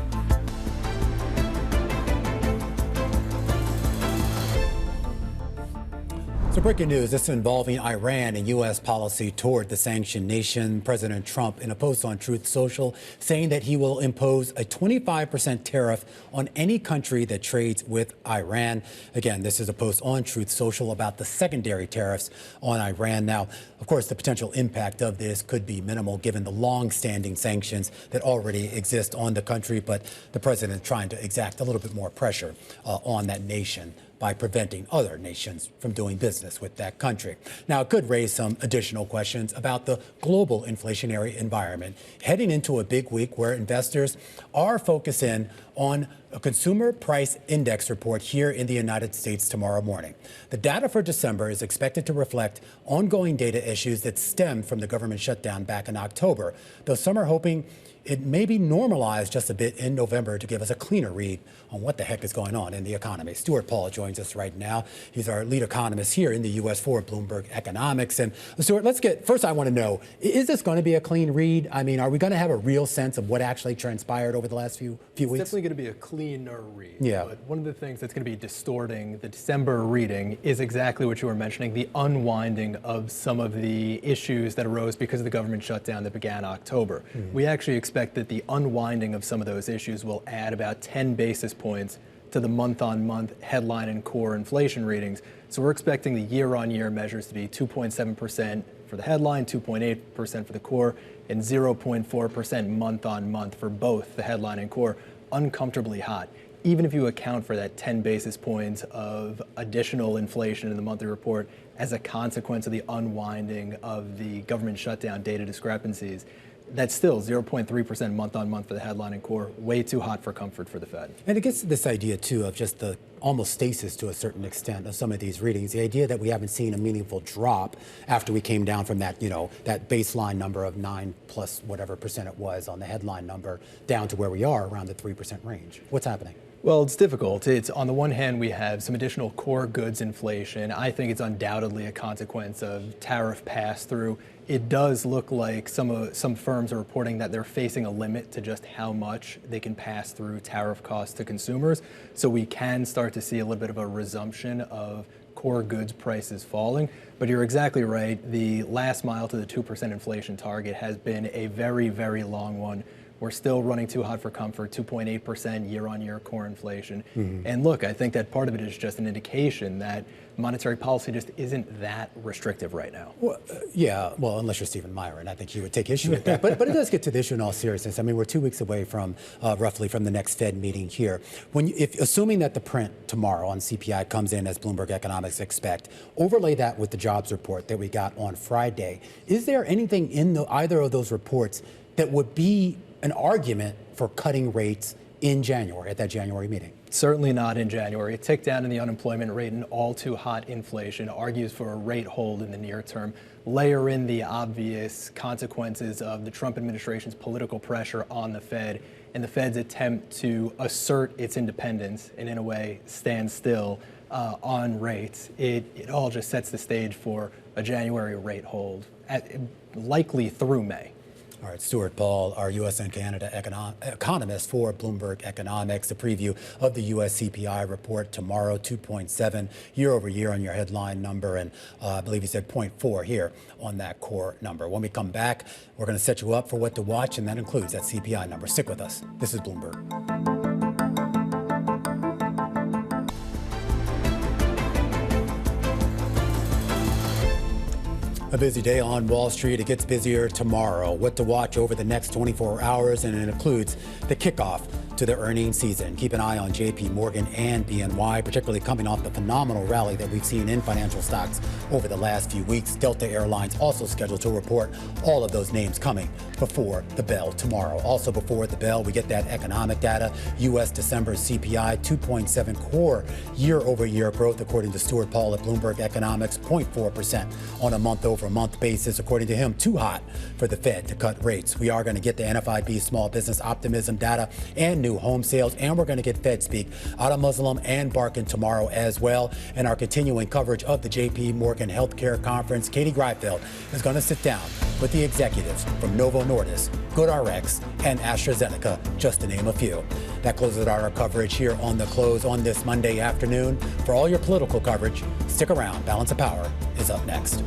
So breaking news, this is involving Iran and U.S. policy toward the sanctioned nation. President Trump, in a post on Truth Social, saying that he will impose a 25% tariff on any country that trades with Iran. Again, this is a post on Truth Social about the secondary tariffs on Iran. Now, of course, the potential impact of this could be minimal given the long-standing sanctions that already exist on the country. But the president trying to exact a little bit more pressure on that nation by preventing other nations from doing business with that country. Now, it could raise some additional questions about the global inflationary environment heading into a big week where investors are focusing on a consumer price index report here in the United States tomorrow morning. The data for December is expected to reflect ongoing data issues that stemmed from the government shutdown back in October, though some are hoping it may be normalized just a bit in November to give us a cleaner read on what the heck is going on in the economy. Stuart Paul joins us right now. He's our lead economist here in the U.S. for Bloomberg Economics. And Stuart, first I want to know, is this going to be a clean read? I mean, are we going to have a real sense of what actually transpired over the last few weeks? It's definitely going to be a cleaner read. Yeah. But one of the things that's going to be distorting the December reading is exactly what you were mentioning, the unwinding of some of the issues that arose because of the government shutdown that began October. We actually expect that the unwinding of some of those issues will add about 10 basis points to the month-on-month headline and core inflation readings. So we're expecting the year-on-year measures to be 2.7% for the headline, 2.8% for the core, and 0.4% month-on-month for both the headline and core. Uncomfortably hot. Even if you account for that 10 basis points of additional inflation in the monthly report as a consequence of the unwinding of the government shutdown data discrepancies, that's still 0.3% month-on-month for the headline and core, way too hot for comfort for the Fed. And it gets to this idea, too, of just the almost stasis to a certain extent of some of these readings. The idea that we haven't seen a meaningful drop after we came down from that, that baseline number of 9 plus whatever percent it was on the headline number down to where we are around the 3% range. What's happening? Well, it's difficult. It's on the one hand, we have some additional core goods inflation. I think it's undoubtedly a consequence of tariff pass-through. It does look like some firms are reporting that they're facing a limit to just how much they can pass through tariff costs to consumers. So we can start to see a little bit of a resumption of core goods prices falling. But you're exactly right. The last mile to the 2% inflation target has been a very, very long one. We're still running too hot for comfort, 2.8% year-on-year core inflation. And look, I think that part of it is just an indication that monetary policy just isn't that restrictive right now. Well, well, unless you're Stephen Meyer, and I think he would take issue with that. But it does get to the issue in all seriousness. I mean, we're 2 weeks away from roughly from the next Fed meeting here. Assuming that the print tomorrow on CPI comes in as Bloomberg Economics expect, overlay that with the jobs report that we got on Friday. Is there anything in either of those reports that would be an argument for cutting rates in January, at that January meeting? Certainly not in January. A tick down in the unemployment rate and all too hot inflation argues for a rate hold in the near term. Layer in the obvious consequences of the Trump administration's political pressure on the Fed and the Fed's attempt to assert its independence and, in a way, stand still on rates. It all just sets the stage for a January rate hold, likely through May. All right, Stuart Paul, our U.S. and Canada economist for Bloomberg Economics. A preview of the U.S. CPI report tomorrow, 2.7 year over year on your headline number, and I believe you said 0.4 here on that core number. When we come back, we're going to set you up for what to watch, and that includes that CPI number. Stick with us. This is Bloomberg. A busy day on Wall Street. It gets busier tomorrow. What to watch over the next 24 hours, and it includes the kickoff to the earnings season. Keep an eye on JP Morgan and BNY, particularly coming off the phenomenal rally that we've seen in financial stocks over the last few weeks. Delta Airlines also scheduled to report. All of those names coming before the bell tomorrow. Also before the bell, we get that economic data. U.S. December CPI, 2.7 core year-over-year growth, according to Stuart Paul at Bloomberg Economics, 0.4% on a month-over-month basis. According to him, too hot for the Fed to cut rates. We are going to get the NFIB small business optimism data and new home sales, and we're going to get Fed speak out of Muslim and Barkin tomorrow as well. And our continuing coverage of the JP Morgan Healthcare Conference, Katie Greifeld is going to sit down with the executives from Novo Nordisk, GoodRx, and AstraZeneca, just to name a few. That closes out our coverage here on The Close on this Monday afternoon. For all your political coverage, stick around. Balance of Power is up next.